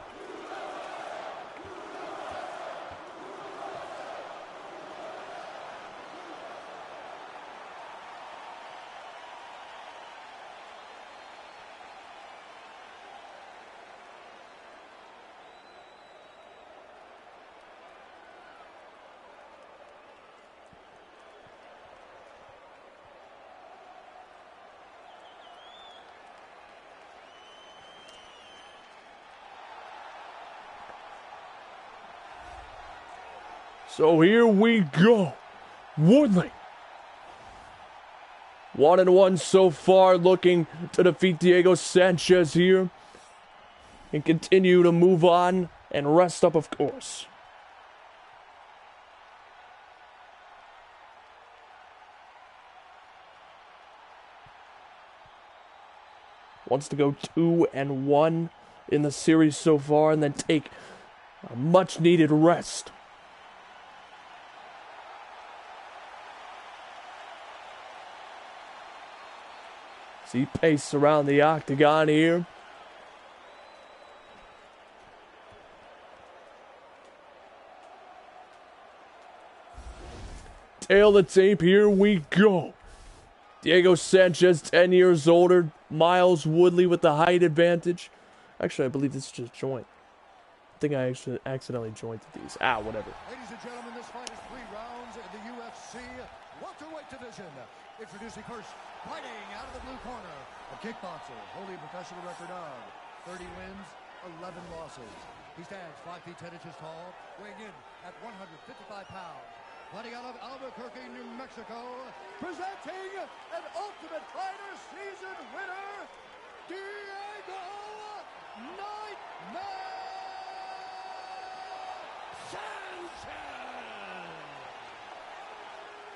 So here we go. Woodley. 1-1 so far, looking to defeat Diego Sanchez here. And continue to move on and rest up, of course. Wants to go 2-1 in the series so far and then take a much-needed rest. See pace around the octagon here. Tail the tape, here we go. Diego Sanchez, 10 years older. Miles Woodley with the height advantage. Actually, I believe this is just joint. I think I actually accidentally jointed these. Whatever. Ladies and gentlemen, this fight is UFC welterweight division. Introducing first, fighting out of the blue corner, a kickboxer holding a professional record of 30 wins, 11 losses. He stands 5 feet 10 inches tall, weighing in at 155 pounds. Fighting out of Albuquerque, New Mexico, presenting an Ultimate Fighter season winner, Diego Nightmare Sanchez!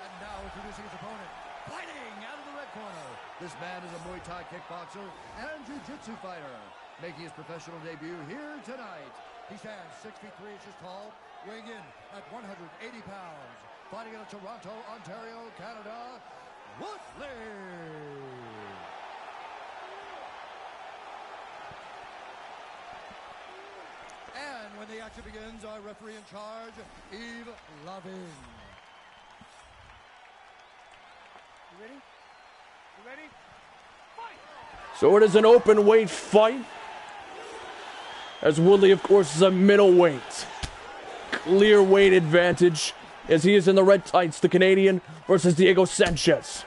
And now introducing his opponent, fighting out of the red corner. This man is a Muay Thai kickboxer and Jiu-Jitsu fighter, making his professional debut here tonight. He stands 6 feet 3 inches tall, weighing in at 180 pounds. Fighting out of Toronto, Ontario, Canada, Woodley. And when the action begins, our referee in charge, Yves Lavigne. You ready? You ready? Fight! So it is an open weight fight. As Woodley, of course, is a middleweight. Clear weight advantage as he is in the red tights, the Canadian versus Diego Sanchez.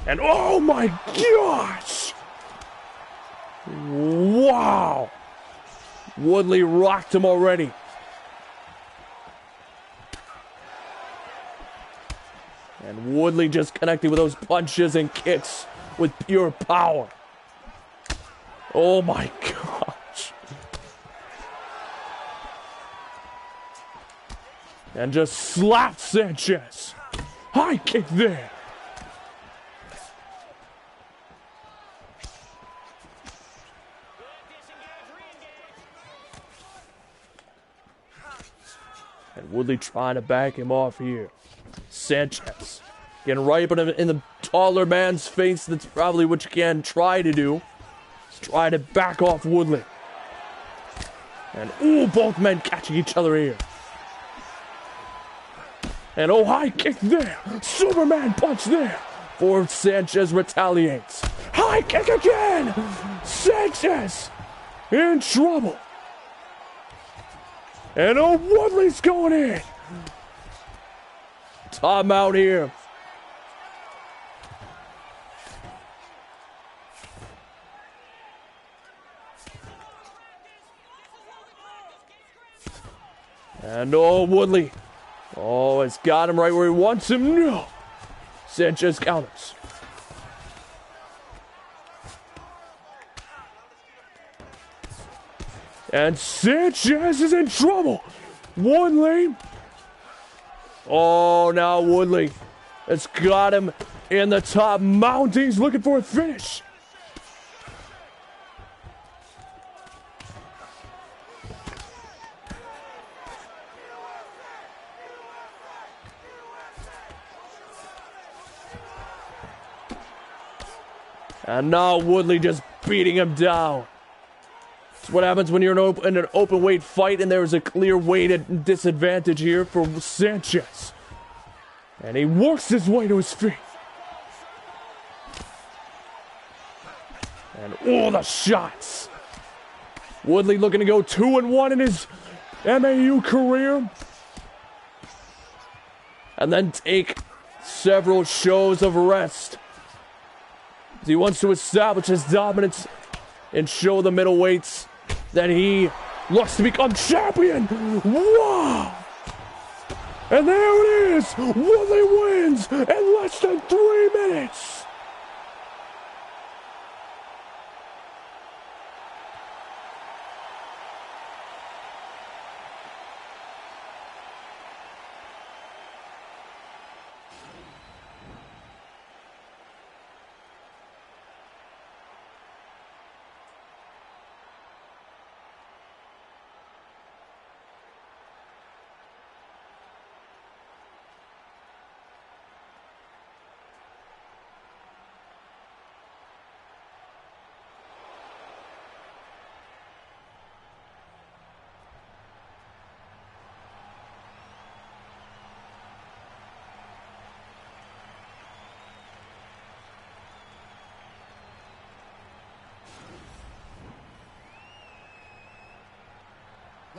And oh my gosh! Wow! Woodley rocked him already. And Woodley just connecting with those punches and kicks with pure power. Oh my gosh. And just slapped Sanchez. High kick there. And Woodley trying to back him off here. Sanchez getting right up in the taller man's face. That's probably what you can try to do. Just try to back off Woodley. And ooh, both men catching each other here. And oh, high kick there. Superman punch there. For Sanchez retaliates. High kick again. Sanchez in trouble. And oh, Woodley's going in. Timeout here. And oh, Woodley. Oh, it's got him right where he wants him. No. Sanchez counters. And Sanchez is in trouble. Woodley. Oh, now Woodley has got him in the top mount. He's looking for a finish. And now Woodley just beating him down. That's what happens when you're in an open weight fight and there's a clear weight disadvantage here for Sanchez. And he works his way to his feet. And oh, the shots. Woodley looking to go 2-1 in his MAU career. And then take several shows of rest. He wants to establish his dominance and show the middleweights that he looks to become champion. Wow! And there it is! Woodley wins in less than 3 minutes!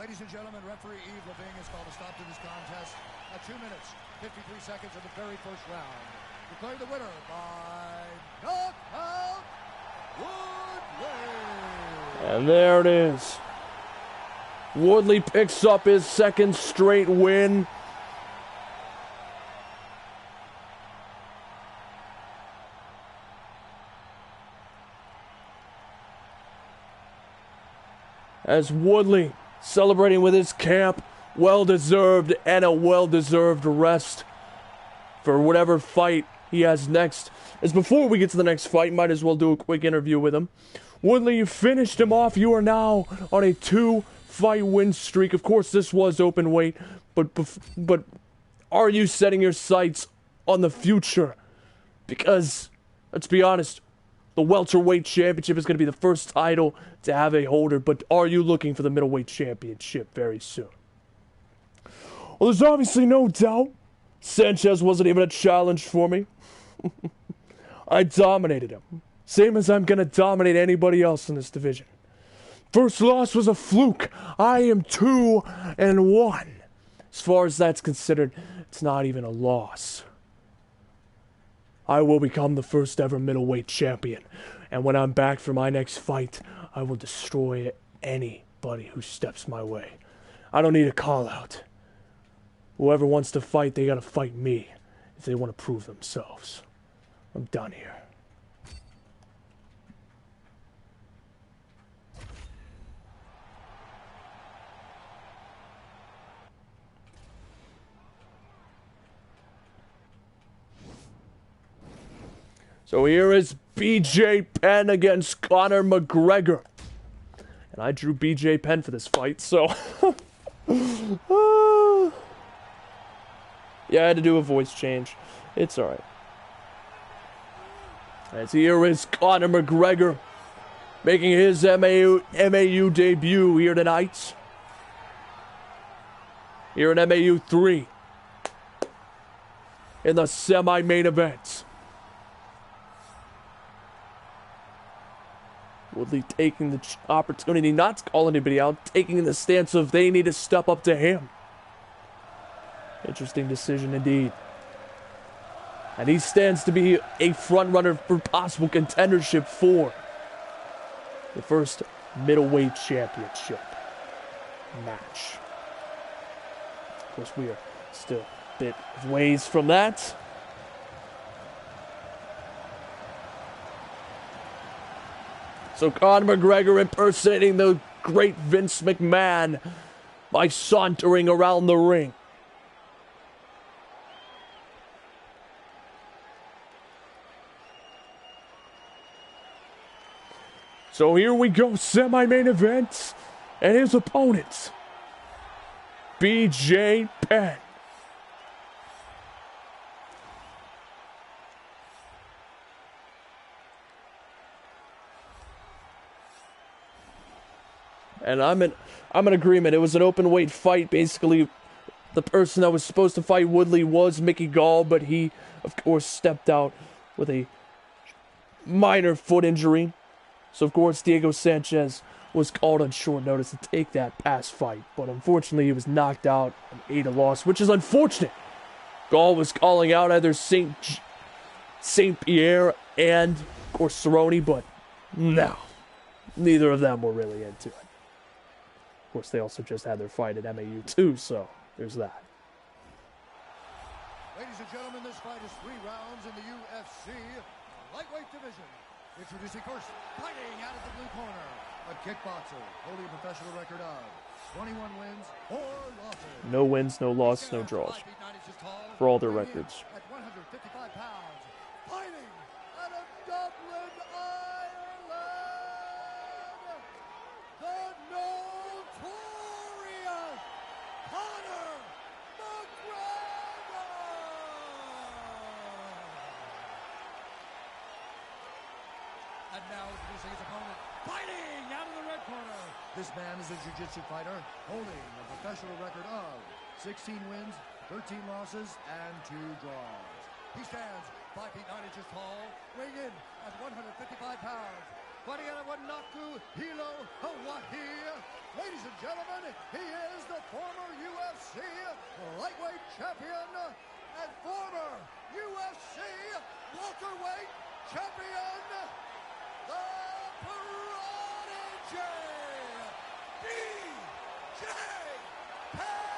Ladies and gentlemen, referee Yves Leving has called a stop to this contest at 2 minutes, 53 seconds of the very first round. Declaring the winner by knockout, Woodley. And there it is. Woodley picks up his second straight win. As Woodley celebrating with his camp, well-deserved and a well-deserved rest for whatever fight he has next. As before we get to the next fight, might as well do a quick interview with him. Woodley, you finished him off. You are now on a 2-fight win streak. Of course, this was open weight, but are you setting your sights on the future? Because, let's be honest, the welterweight championship is going to be the first title to have a holder, but are you looking for the middleweight championship very soon? Well, there's obviously no doubt Sanchez wasn't even a challenge for me. I dominated him. Same as I'm going to dominate anybody else in this division. First loss was a fluke. I am 2-1. As far as that's considered, it's not even a loss. I will become the first ever middleweight champion. And when I'm back for my next fight, I will destroy anybody who steps my way. I don't need a call out. Whoever wants to fight, they gotta fight me if they want to prove themselves. I'm done here. So here is BJ Penn against Conor McGregor. And I drew BJ Penn for this fight, so... yeah, I had to do a voice change. It's alright. As here is Conor McGregor making his MAU debut here tonight. Here in MAU 3. In the semi-main event. Woodley taking the opportunity not to call anybody out, taking the stance of they need to step up to him. Interesting decision indeed. And he stands to be a front runner for possible contendership for the first middleweight championship match. Of course, we are still a bit of ways from that. So Conor McGregor impersonating the great Vince McMahon by sauntering around the ring. So here we go, semi-main event, and his opponent, BJ Penn. And I'm in agreement. It was an open weight fight. Basically, the person that was supposed to fight Woodley was Mickey Gall, but he, of course, stepped out with a minor foot injury. So, of course, Diego Sanchez was called on short notice to take that past fight. But unfortunately, he was knocked out and ate a loss, which is unfortunate. Gall was calling out either St. Pierre and, of course, Cerrone, but no. Neither of them were really into it. Of course, they also just had their fight at MAU too, so there's that. Ladies and gentlemen, this fight is 3 rounds in the UFC lightweight division. Introducing first, fighting out of the blue corner, a kickboxer holding a professional record of 21 wins, 4 losses. No wins, no loss, no draws. For all their records. At 155 pounds, fighting out of Dublin, Ireland, the notorious Conor McGregor. And now introducing his opponent, fighting out of the red corner. This man is a jiu-jitsu fighter holding a professional record of 16 wins, 13 losses, and 2 draws. He stands 5 feet 9 inches tall, weighing in at 155 pounds. fighting out of Wanaku, Hilo, Hawaii. Ladies and gentlemen, he is the former UFC lightweight champion and former UFC welterweight champion, the Prodigy, BJ Penn!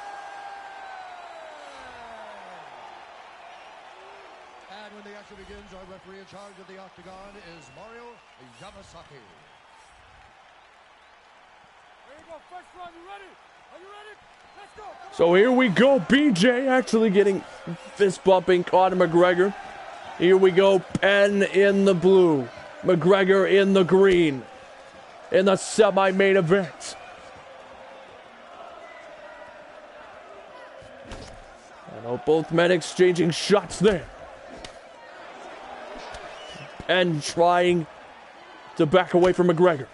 And when the action begins, our referee in charge of the octagon is Mario Yamasaki. There you go, first round, you ready? Are you ready? Let's go! So here we go, BJ actually getting fist bumping Conor McGregor. Here we go, Penn in the blue, McGregor in the green, in the semi-main event. I know both men exchanging shots there. And trying to back away from McGregor.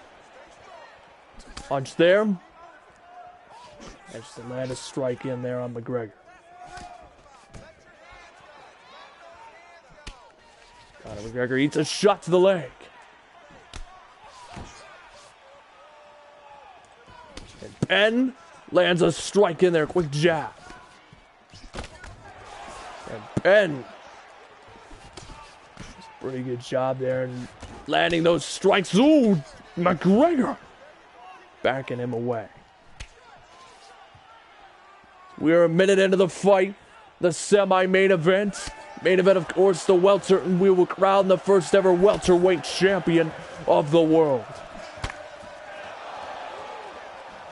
Punch there. Just to land a strike in there on McGregor. Conor McGregor eats a shot to the leg. And Penn lands a strike in there. Quick jab. And Penn. Pretty good job there and landing those strikes. Ooh, McGregor backing him away. We're a minute into the fight. The semi-main event. Main event, of course, the welter, and we will crown the first ever welterweight champion of the world.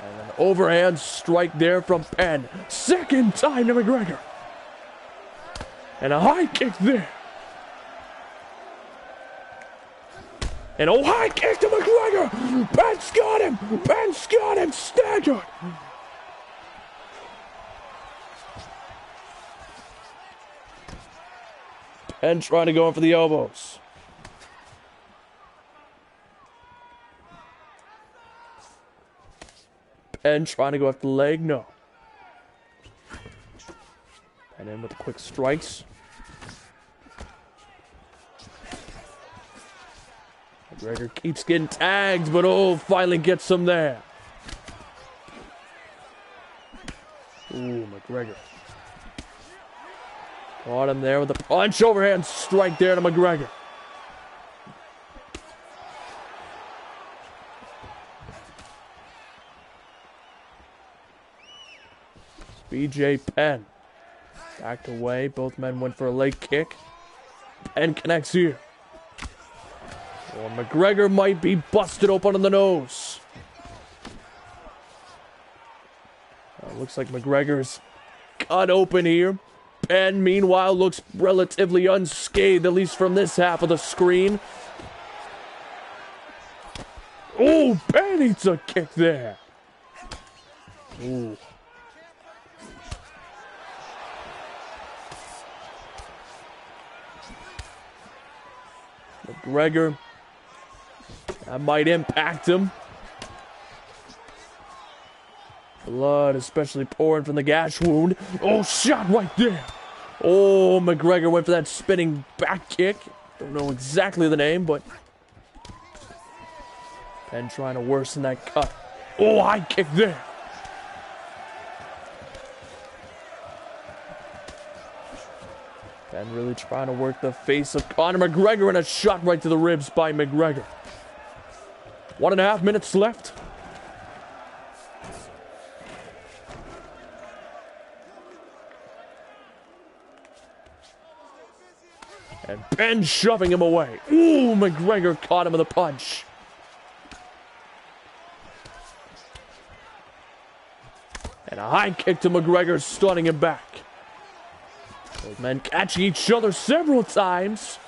And an overhand strike there from Penn. Second time to McGregor. And a high kick there. And a high kick to McGregor. Penn's got him. Penn's got him. Staggered. Penn trying to go in for the elbows. Penn trying to go after the leg. No. Penn in with the quick strikes. McGregor keeps getting tagged, but finally gets him there. Ooh, McGregor. Caught him there with a punch, overhand strike there to McGregor. BJ Penn. Backed away, both men went for a leg kick. Penn connects here. Or McGregor might be busted open on the nose. Looks like McGregor's cut open here. Penn, meanwhile, looks relatively unscathed, at least from this half of the screen. Oh, Penn eats a kick there. Ooh. McGregor. That might impact him. Blood especially pouring from the gash wound. Oh, shot right there. Oh, McGregor went for that spinning back kick. Don't know exactly the name, but Penn trying to worsen that cut. Oh, high kick there. Penn really trying to work the face of Conor McGregor, and a shot right to the ribs by McGregor. 1.5 minutes left. And Penn shoving him away. Ooh, McGregor caught him with a punch. And a high kick to McGregor, stunning him back. Both men catching each other several times.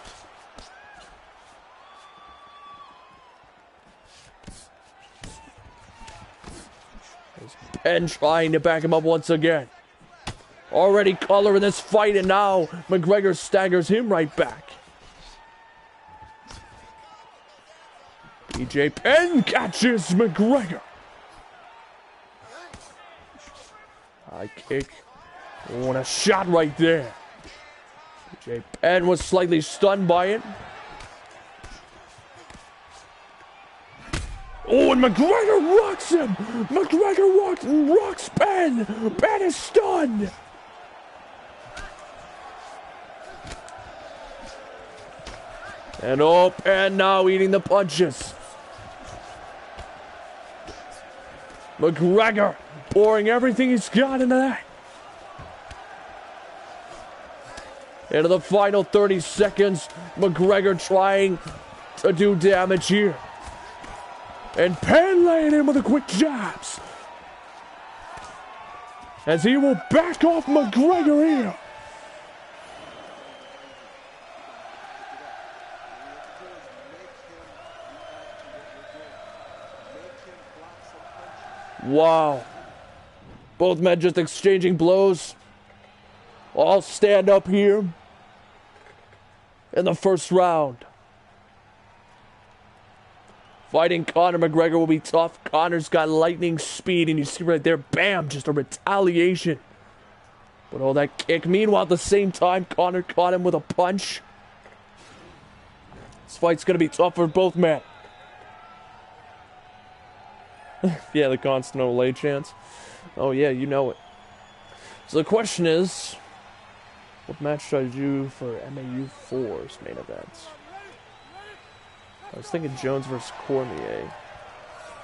Penn trying to back him up once again. Already color in this fight, and now McGregor staggers him right back. BJ Penn catches McGregor. High kick. Oh, and a shot right there. BJ Penn was slightly stunned by it. Oh, and McGregor rocks him. McGregor rocks Ben. Ben is stunned. And oh, Ben now eating the punches. McGregor pouring everything he's got into that. Into the final 30 seconds, McGregor trying to do damage here. And Penn laying in with the quick jabs. As he will back off McGregor here. Wow. Both men just exchanging blows. All stand up here in the first round. Fighting Conor McGregor will be tough. Conor's got lightning speed, and you see right there, bam, just a retaliation. But all that kick. Meanwhile, at the same time, Conor caught him with a punch. This fight's going to be tough for both men. Yeah, the constant Olay chance. Oh, yeah, you know it. So the question is, what match should I do for MAU4's main events? I was thinking Jones versus Cormier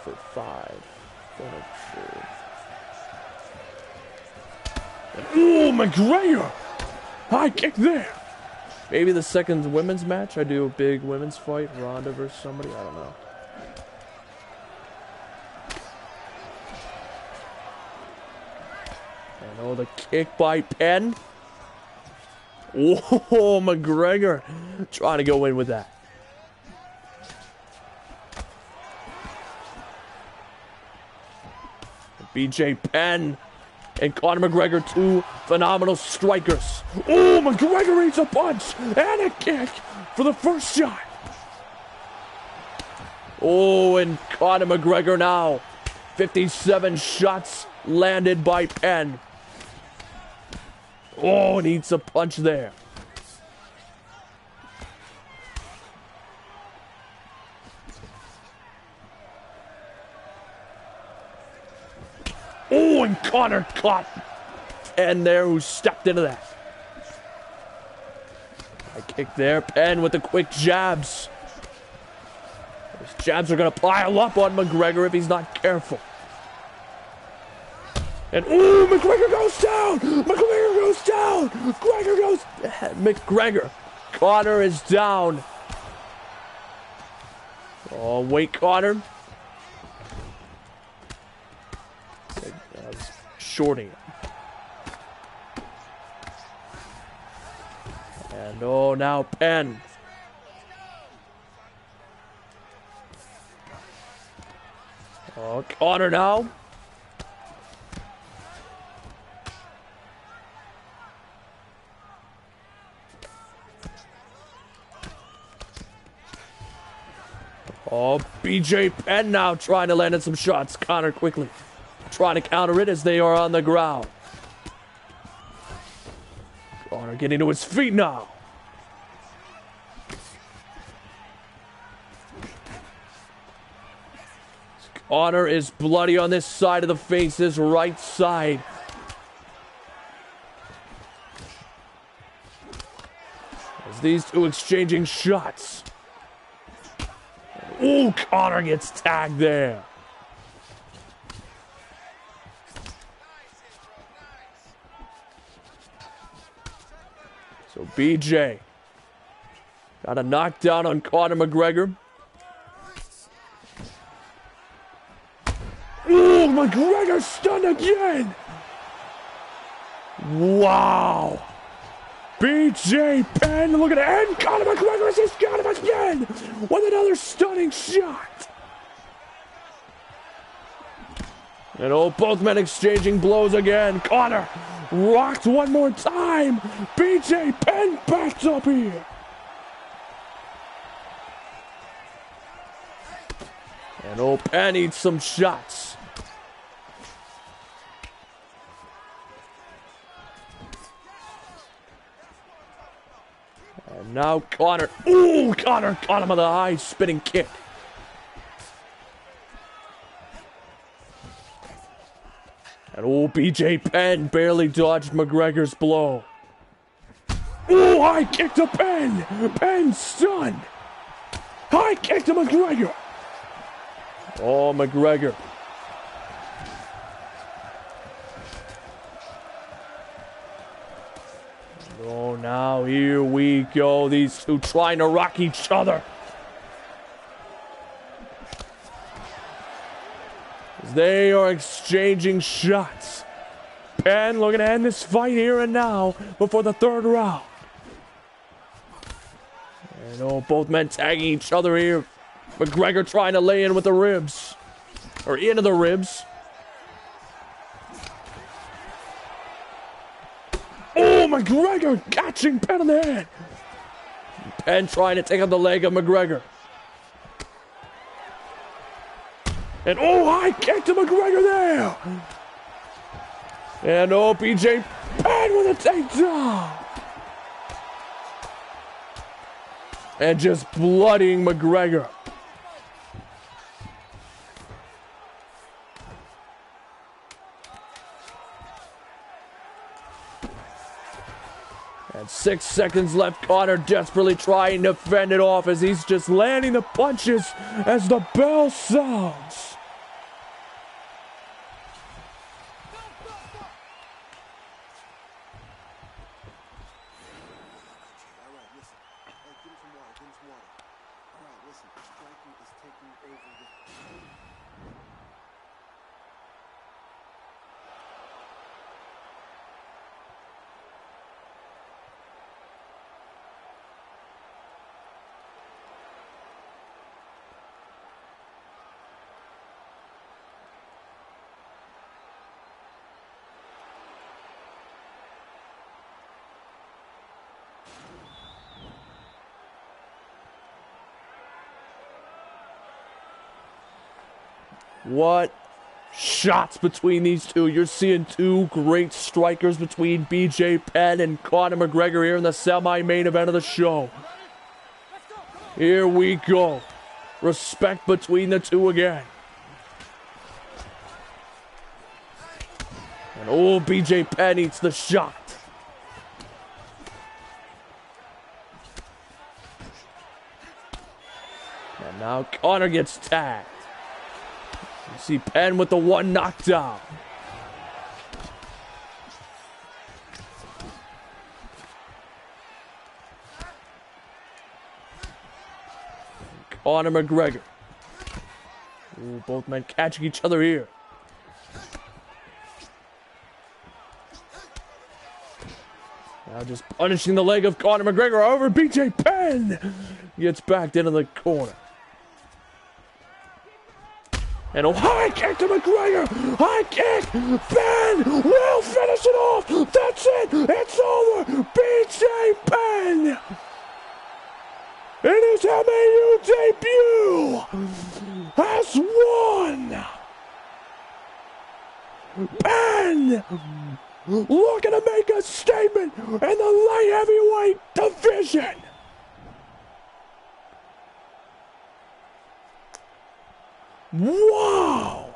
for 5. Don't know for sure. Oh, McGregor! High kick there! Maybe the second women's match, I do a big women's fight, Ronda versus somebody, I don't know. And oh, the kick by Penn. Oh, McGregor trying to go in with that. BJ Penn and Conor McGregor, two phenomenal strikers. Oh, McGregor eats a punch and a kick for the first shot. Oh, and Conor McGregor now. 57 shots landed by Penn. Oh, and eats a punch there. Oh, and Conor caught Penn there, who stepped into that. I kick there. Penn with the quick jabs. Those jabs are going to pile up on McGregor if he's not careful. And oh, McGregor goes down! McGregor goes down! McGregor goes... McGregor. Conor is down. Oh, wait, Conor. I was shorting it. And oh, now Penn. Oh, Conor now. Oh, BJ Penn now trying to land in some shots. Conor quickly trying to counter it as they are on the ground. Conor getting to his feet now. Conor is bloody on this side of the face, his right side. As these two exchanging shots. Oh, Conor gets tagged there. So BJ got a knockdown on Conor McGregor. Oh, McGregor stunned again. Wow. BJ Penn, look at it, and Conor McGregor has just got him again with another stunning shot. And oh, both men exchanging blows again. Conor rocked one more time. BJ Penn backs up here. And oh, Penn eats some shots. And now Conor. Ooh, Conor caught him with a high spinning kick. And oh, BJ Penn barely dodged McGregor's blow. Oh, high kick to Penn. Penn stunned. High kick to McGregor. Oh, McGregor. Oh, now here we go. These two trying to rock each other. They are exchanging shots. Penn looking to end this fight here and now before the third round. And oh, both men tagging each other here. McGregor trying to lay in with the ribs. Or into the ribs. Oh, McGregor catching Penn in the head. Penn trying to take out the leg of McGregor. And oh, high kick to McGregor there. And oh, BJ Penn with a takedown. And just bloodying McGregor. And 6 seconds left. Conor desperately trying to fend it off as he's just landing the punches as the bell sounds. What shots between these two. You're seeing two great strikers between BJ Penn and Conor McGregor here in the semi-main event of the show. Here we go. Respect between the two again. And oh, BJ Penn eats the shot. And now Conor gets tagged. You see Penn with the one knockdown. Conor McGregor. Ooh, both men catching each other here. Now just punishing the leg of Conor McGregor over BJ Penn. Gets backed into the corner. And a high kick to McGregor. High kick. Penn will finish it off. That's it. It's over. BJ Penn. In his MAU debut has won. Penn looking to make a statement in the light heavyweight division. Wow!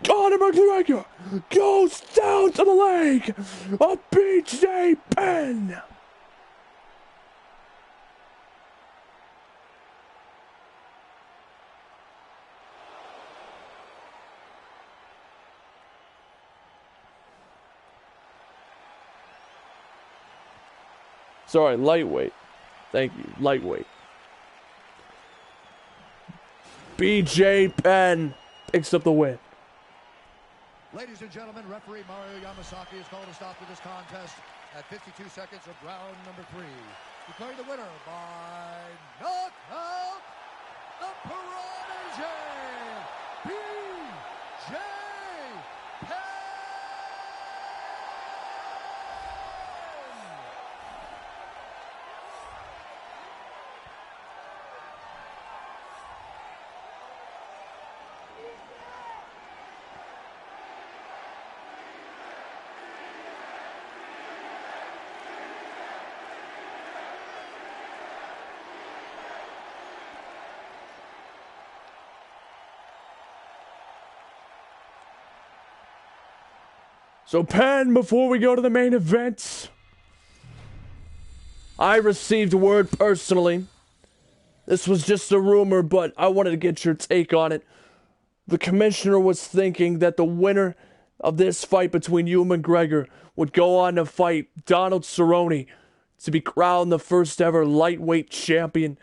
Conor McGregor goes down to the leg of BJ Penn. Sorry, lightweight. Thank you, lightweight. BJ Penn picks up the win. Ladies and gentlemen, referee Mario Yamasaki has called a stop to this contest at 52 seconds of round number 3. Declaring the winner by knockout, the Prodigy, BJ Penn. So, Penn, before we go to the main event, I received word personally. This was just a rumor, but I wanted to get your take on it. The commissioner was thinking that the winner of this fight between you and McGregor would go on to fight Donald Cerrone to be crowned the first ever lightweight champion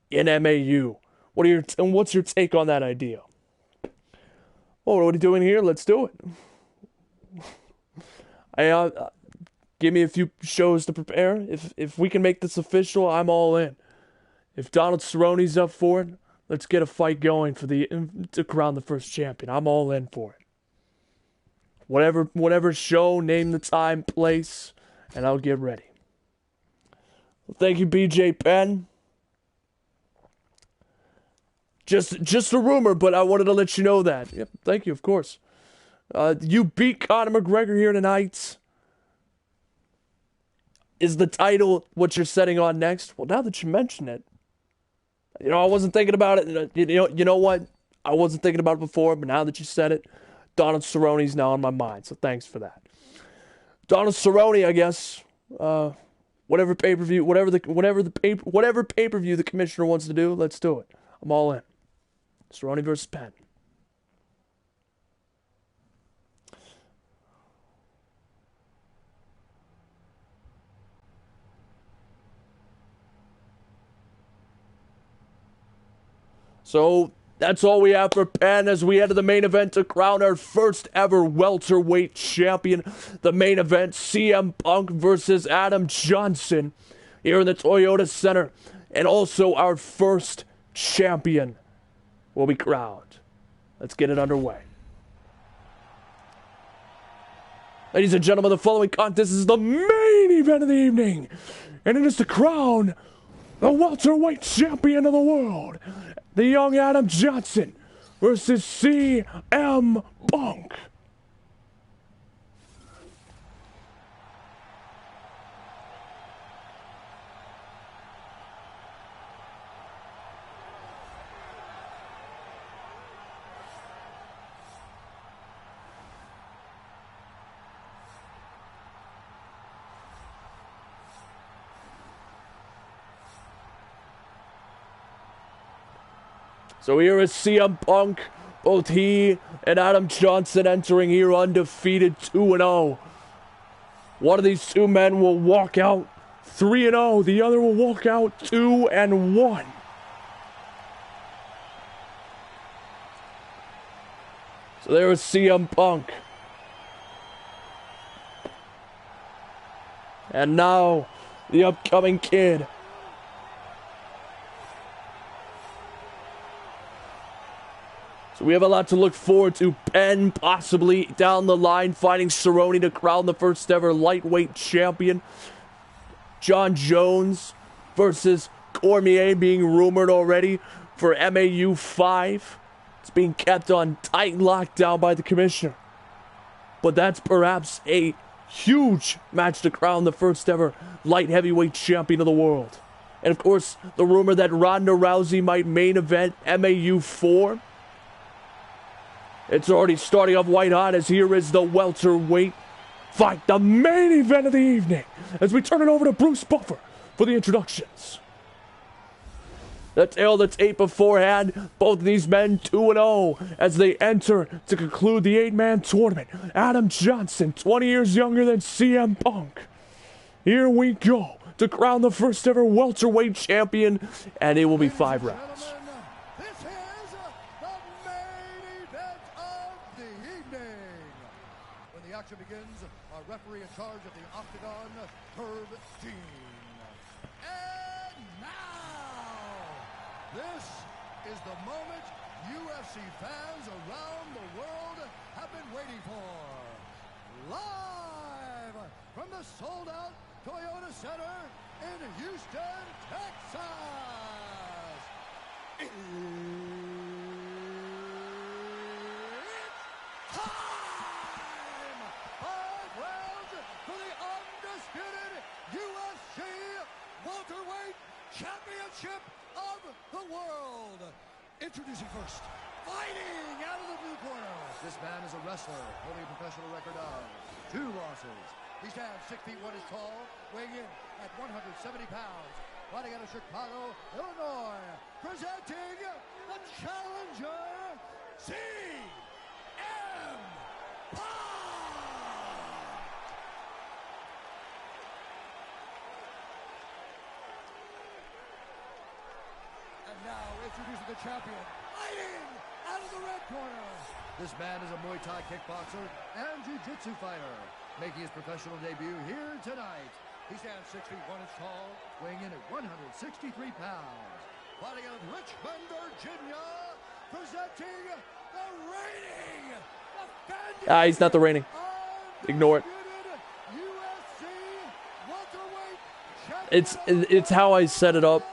in MAU. What's your take on that idea? Oh, what are you doing here? Let's do it. Give me a few shows to prepare. If we can make this official, I'm all in. If Donald Cerrone's up for it, let's get a fight going to crown the first champion. I'm all in for it. Whatever show, name the time, place, and I'll get ready. Well, thank you, BJ Penn. Just a rumor, but I wanted to let you know that. Yep, thank you, of course. You beat Conor McGregor here tonight. Is the title what you're setting on next? Well, now that you mention it, I wasn't thinking about it. You know what? I wasn't thinking about it before, but now that you said it, Donald Cerrone's now on my mind. So thanks for that. Donald Cerrone, I guess. Whatever pay-per-view, whatever pay-per-view the commissioner wants to do, let's do it. I'm all in. Cerrone versus Penn. So that's all we have for Penn as we head to the main event to crown our first ever welterweight champion. The main event, CM Punk versus Adam Johnson here in the Toyota Center. And also our first champion will be crowned. Let's get it underway. Ladies and gentlemen, the following contest is the main event of the evening. And it is to crown the welterweight champion of the world. The young Adam Johnson versus CM Punk. So here is CM Punk, both he and Adam Johnson entering here undefeated 2-0. One of these two men will walk out 3-0, the other will walk out 2-1. So there is CM Punk. And now, the upcoming kid. So we have a lot to look forward to. Penn possibly down the line fighting Cerrone to crown the first ever lightweight champion. John Jones versus Cormier being rumored already for MAU 5. It's being kept on tight lockdown by the commissioner. But that's perhaps a huge match to crown the first ever light heavyweight champion of the world. And of course, the rumor that Ronda Rousey might main event MAU 4. It's already starting off white hot as here is the welterweight fight, the main event of the evening, as we turn it over to Bruce Buffer for the introductions. The tale that's 8 beforehand, both of these men 2-0 as they enter to conclude the 8-man tournament. Adam Johnson, 20 years younger than CM Punk. Here we go to crown the first ever welterweight champion, and it will be 5 rounds. Begins, our referee in charge of the Octagon, Herb Dean. And now, this is the moment UFC fans around the world have been waiting for. Live from the sold-out Toyota Center in Houston, Texas. It's time! UFC welterweight championship of the world. Introducing first, fighting out of the blue corner. This man is a wrestler, holding a professional record of 2 losses. He stands 6 feet 1 inches tall, weighing in at 170 pounds. Fighting out of Chicago, Illinois, presenting the challenger, CM Punk! And now introducing the champion, fighting out of the red corner. This man is a Muay Thai kickboxer and jiu-jitsu fighter, making his professional debut here tonight. He stands 6 feet 1 inch tall, weighing in at 163 pounds. Fighting out of Richmond, Virginia, presenting the reigning, defending, He's not the reigning. Ignore it. UFC welterweight It's how I set it up.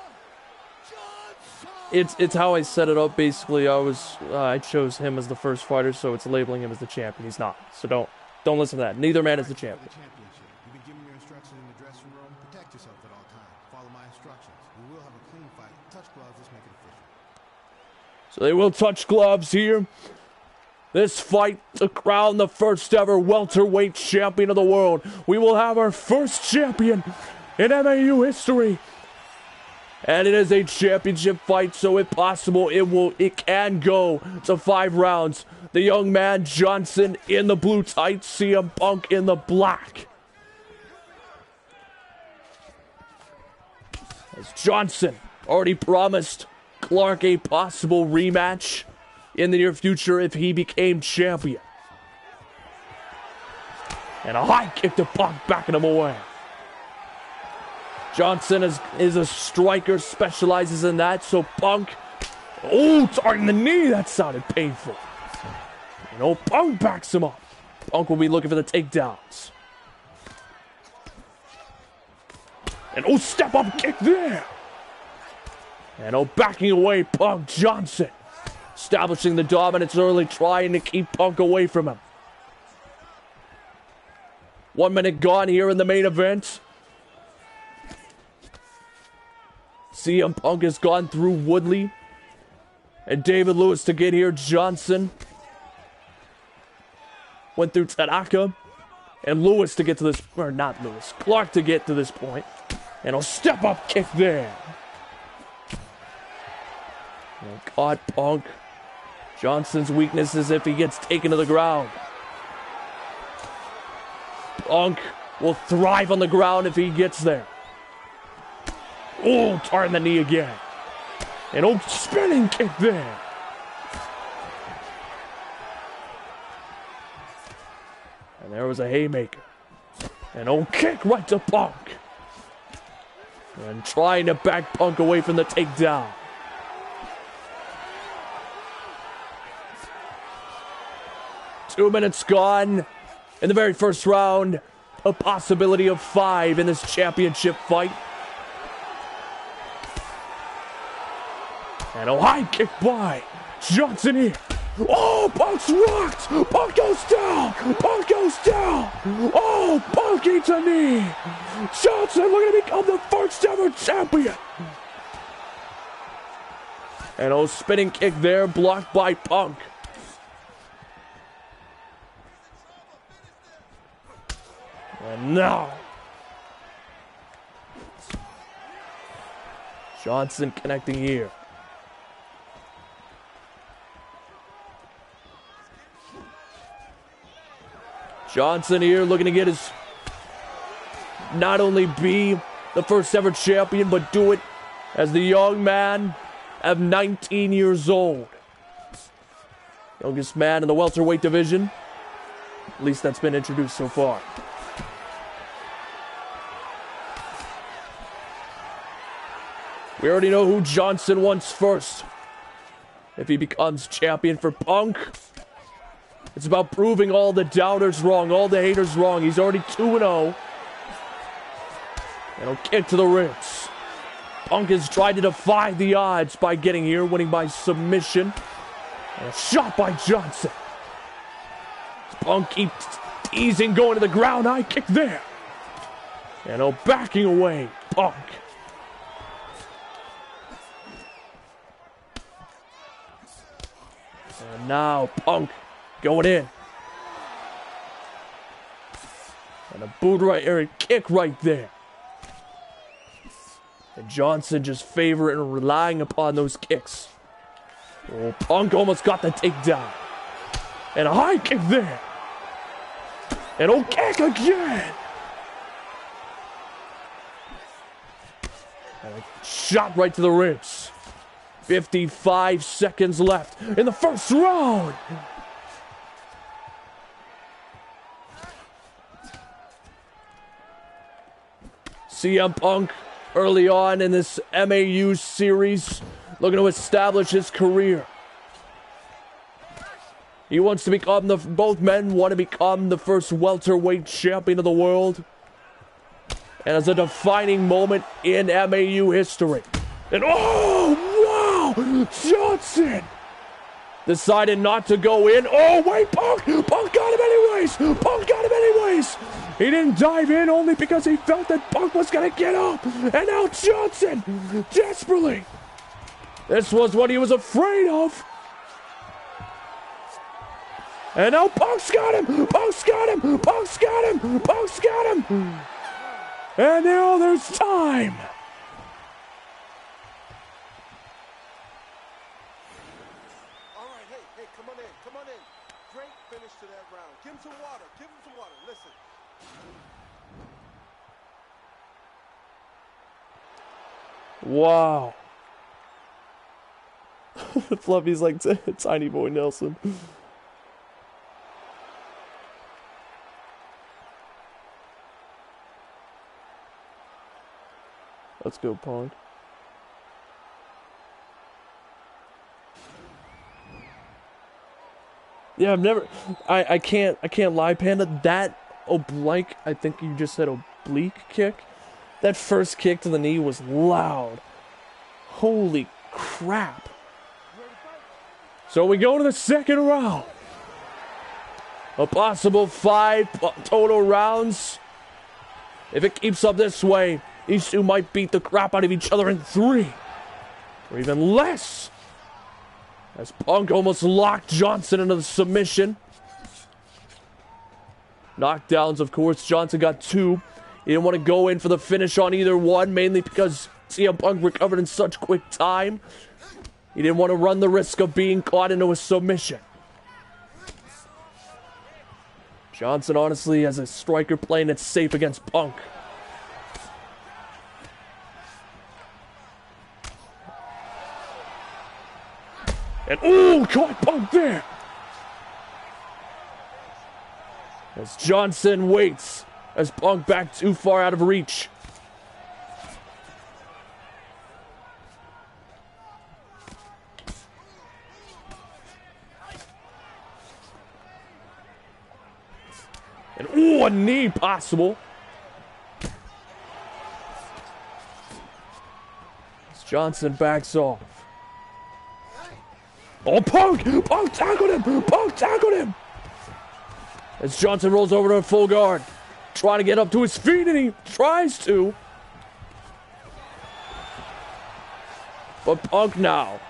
It's how I set it up. Basically, I chose him as the first fighter, so it's labeling him as the champion. He's not. So don't listen to that. Neither man is the champion. You've been given your instructions in the dressing room. Protect yourself at all times. Follow my instructions. We will have a clean fight. Touch gloves. Let's make it official. So they will touch gloves here. This fight to crown the first ever welterweight champion of the world. We will have our first champion in MAU history. And it is a championship fight, so if possible, it can go to 5 rounds. The young man, Johnson, in the blue tights, CM Punk in the black. As Johnson already promised Clark a possible rematch in the near future if he became champion. And a high kick to Punk, backing him away. Johnson is a striker, specializes in that, so Punk, targeting the knee, that sounded painful. Punk backs him up. Punk will be looking for the takedowns. And step up kick there. And backing away, Punk. Johnson establishing the dominance early, trying to keep Punk away from him. 1 minute gone here in the main event. CM Punk has gone through Woodley and David Lewis to get here. Johnson went through Tanaka and Lewis to get to this, or not Lewis, Clark to get to this point. And a step up kick there. Caught Punk. Johnson's weakness is if he gets taken to the ground. Punk will thrive on the ground if he gets there. Turn the knee again. And spinning kick there. And there was a haymaker. And kick right to Punk. And trying to back Punk away from the takedown. Two minutes gone in the very first round. A possibility of 5 in this championship fight. And a high kick by Johnson here. Punk's rocked. Punk goes down. Punk goes down. Punk eats a knee. Johnson looking to become the first ever champion. And spinning kick there, blocked by Punk. And now Johnson connecting here. Johnson here looking to get his, not only be the first ever champion, but do it as the young man of 19 years old. Youngest man in the welterweight division. At least that's been introduced so far. We already know who Johnson wants first. If he becomes champion for Punk, it's about proving all the doubters wrong, all the haters wrong. He's already 2-0. And he'll kick to the ribs. Punk has tried to defy the odds by getting here, winning by submission. And a shot by Johnson. Punk keeps teasing, going to the ground. High kick there. And backing away, Punk. And now Punk going in. And a boot right or a kick right there. And Johnson just favoring and relying upon those kicks. Oh, Punk almost got the takedown. And a high kick there. And a kick again. And a shot right to the ribs. 55 seconds left in the first round. CM Punk early on in this MAU series looking to establish his career. He wants to become both men want to become the first welterweight champion of the world. And it's a defining moment in MAU history. And oh, wow! Johnson decided not to go in. Oh, wait, Punk! Punk got him anyways! Punk got him anyways! He didn't dive in only because he felt that Punk was going to get up. And now Johnson, desperately. This was what he was afraid of. And now Punk's got him! Punk's got him! Punk's got him! Punk's got him! And now there's time! All right, hey, come on in, come on in. Great finish to that round. Give him some water, give him some water. Listen. Wow. Fluffy's like Tiny Boy Nelson. Let's go, Punk. Yeah, I've never. I can't lie, Panda. That oblique, I think you just said oblique kick. That first kick to the knee was loud. Holy crap. So we go to the second round. A possible 5 total rounds. If it keeps up this way, these two might beat the crap out of each other in 3. Or even less. As Punk almost locked Johnson into the submission. Knockdowns, of course. Johnson got 2. He didn't want to go in for the finish on either one, mainly because CM Punk recovered in such quick time. He didn't want to run the risk of being caught into a submission. Johnson, honestly, as a striker, playing it safe against Punk. And ooh, caught Punk there. As Johnson waits, as Punk back too far out of reach. And ooh, a knee possible. As Johnson backs off. Oh, Punk! Punk tackled him! Punk tackled him! As Johnson rolls over to a full guard. Trying to get up to his feet, and he tries to. But Punk now.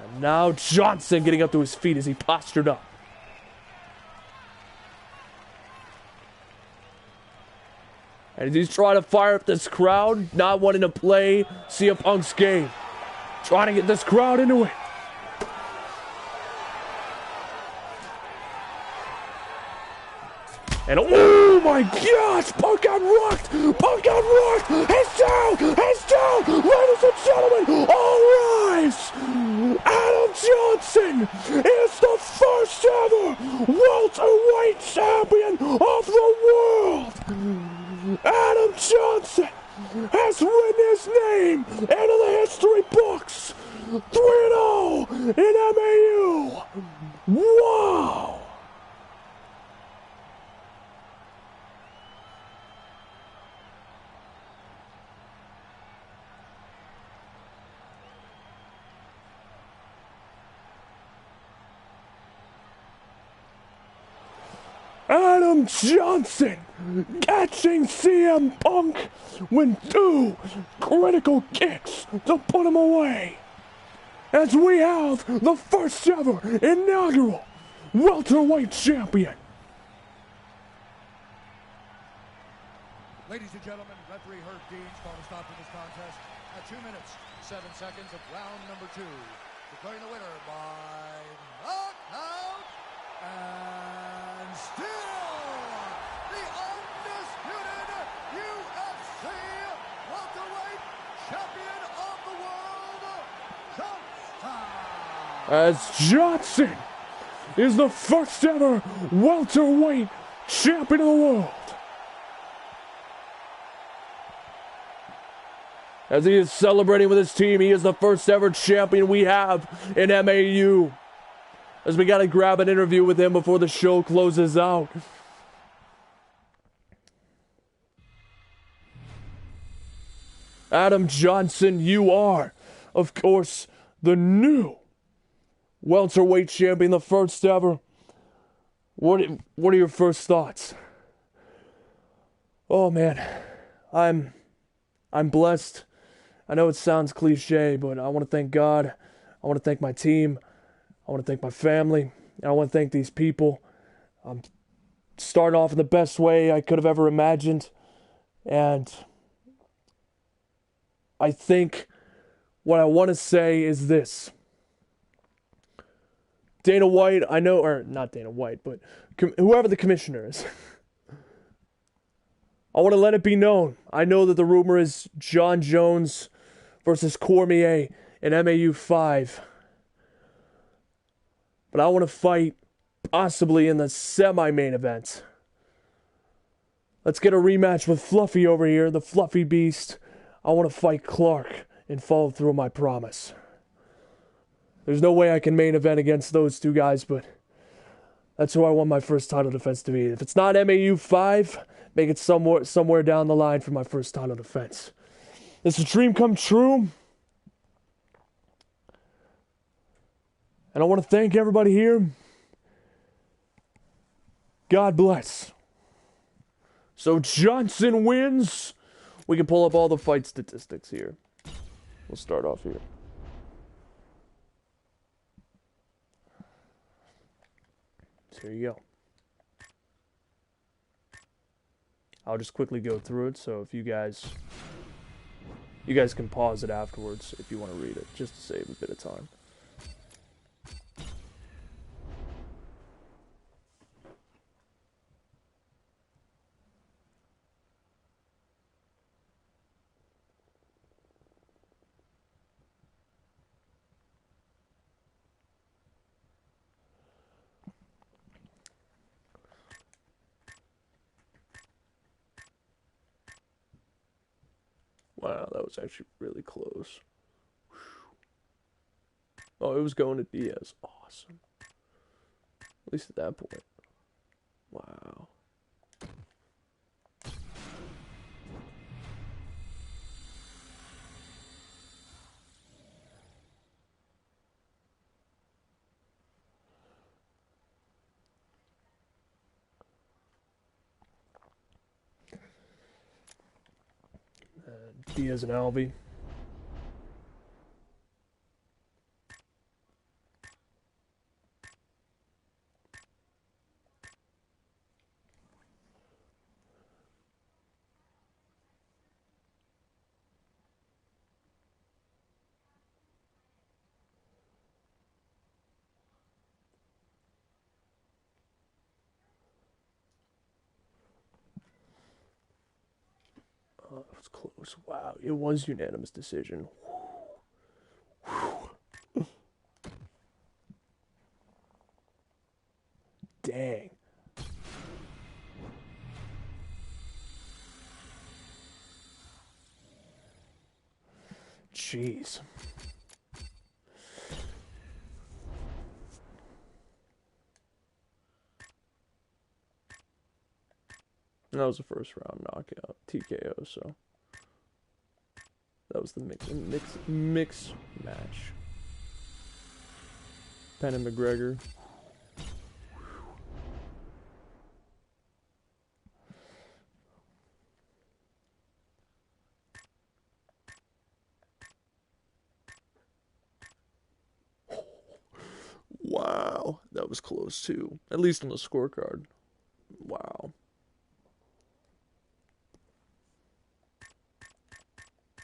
And now Johnson getting up to his feet as he postured up. And he's trying to fire up this crowd, not wanting to play CM Punk's game. Trying to get this crowd into it. And oh my gosh, Punk got rocked! Punk got rocked! He's down! He's down! Ladies and gentlemen, all rise! Adam Johnson is the first ever welterweight champion of the world! Adam Johnson has written his name into the history books. 3-0 in MAU. Wow. Adam Johnson catching CM Punk with 2 critical kicks to put him away. As we have the first ever inaugural welterweight champion. Ladies and gentlemen, referee Herb Dean's called a stop to this contest at 2 minutes, 7 seconds of round number 2. Declaring the winner by knockout and still the undisputed UFC welterweight champion of the world, Johnson. As Johnson is the first ever welterweight champion of the world. As he is celebrating with his team, he is the first ever champion we have in MAU. As we gotta grab an interview with him before the show closes out. Adam Johnson, you are, of course, the new welterweight champion, the first ever. What are your first thoughts? Oh man, I'm blessed. I know it sounds cliche, but I want to thank God. I want to thank my team. I want to thank my family. And I want to thank these people. I'm starting off in the best way I could have ever imagined. And I think what I want to say is this. Dana White, I know, or not Dana White, but whoever the commissioner is. I want to let it be known. I know that the rumor is John Jones versus Cormier in MAU 5. But I want to fight possibly in the semi-main event. Let's get a rematch with Fluffy over here, the Fluffy Beast. I want to fight Clark and follow through on my promise. There's no way I can main event against those two guys, but that's who I want my first title defense to be. If it's not MAU 5, make it somewhere down the line for my first title defense. It's a dream come true. And I want to thank everybody here. God bless. So Johnson wins. We can pull up all the fight statistics here. We'll start off here. So here you go. I'll just quickly go through it, so if you guys can pause it afterwards if you want to read it, just to save a bit of time. Wow, that was actually really close. Oh, it was going to Diaz. Awesome. At least at that point. Wow. Diaz and Alvey. Oh, that was close. Wow, it was unanimous decision. Dang. Jeez. That was the first round knockout, TKO, so that was the mix match. Penn and McGregor. That was close, too. At least on the scorecard. Wow.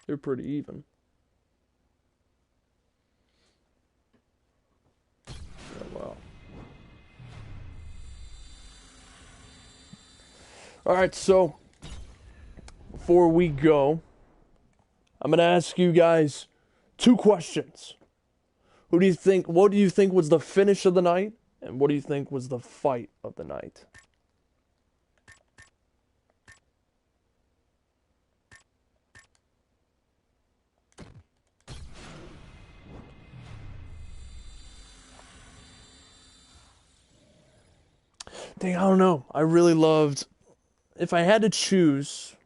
They're pretty even. Yeah, wow. Alright, so before we go, I'm going to ask you guys 2 questions. What do you think was the finish of the night? And what do you think was the fight of the night? Dang, I don't know. I really loved... If I had to choose,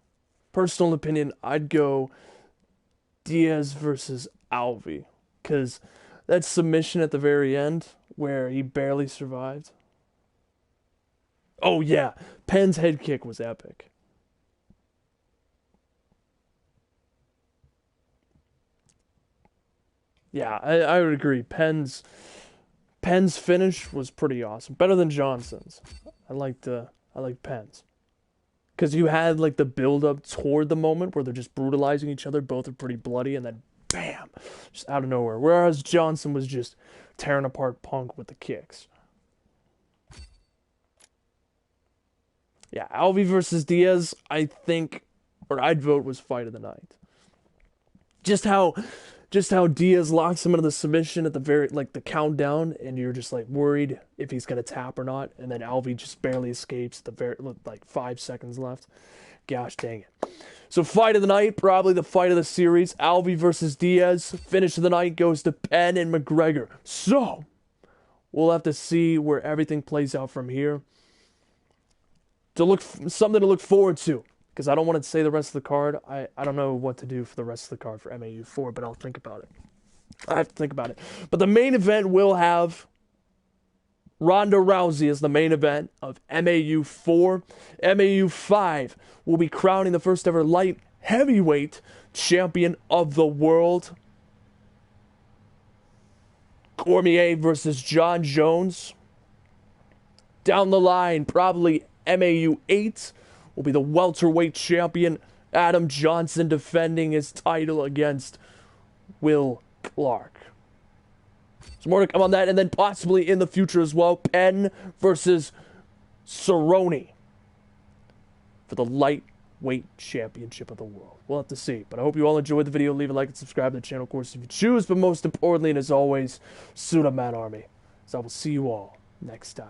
personal opinion, I'd go Diaz versus Alvey. Because that submission at the very end, where he barely survived. Oh, yeah. Penn's head kick was epic. Yeah, I would agree. Penn's finish was pretty awesome. Better than Johnson's. I liked Penn's. Because you had like the build up toward the moment where they're just brutalizing each other. Both are pretty bloody, and then bam, just out of nowhere. Whereas Johnson was just tearing apart Punk with the kicks. Yeah, Alvey versus Diaz, I think, or I'd vote was fight of the night. Just how Diaz locks him into the submission at the very, like, the countdown, and you're just, like, worried if he's going to tap or not, and then Alvey just barely escapes at the very, like, 5 seconds left. Gosh dang it. So, fight of the night, probably the fight of the series. Alvey versus Diaz. Finish of the night goes to Penn and McGregor. So, we'll have to see where everything plays out from here. Something to look forward to. Because I don't want to say the rest of the card. I don't know what to do for the rest of the card for MAU4, but I'll think about it. I have to think about it. But the main event will have Ronda Rousey as the main event of MAU4. MAU5 will be crowning the first ever light heavyweight champion of the world. Cormier versus John Jones. Down the line, probably MAU8 will be the welterweight champion, Adam Johnson, defending his title against Will Clark. Some more to come on that, and then possibly in the future as well, Penn versus Cerrone for the lightweight championship of the world. We'll have to see, but I hope you all enjoyed the video. Leave a like and subscribe to the channel, of course, if you choose, but most importantly, and as always, suit up, man army. So I will see you all next time.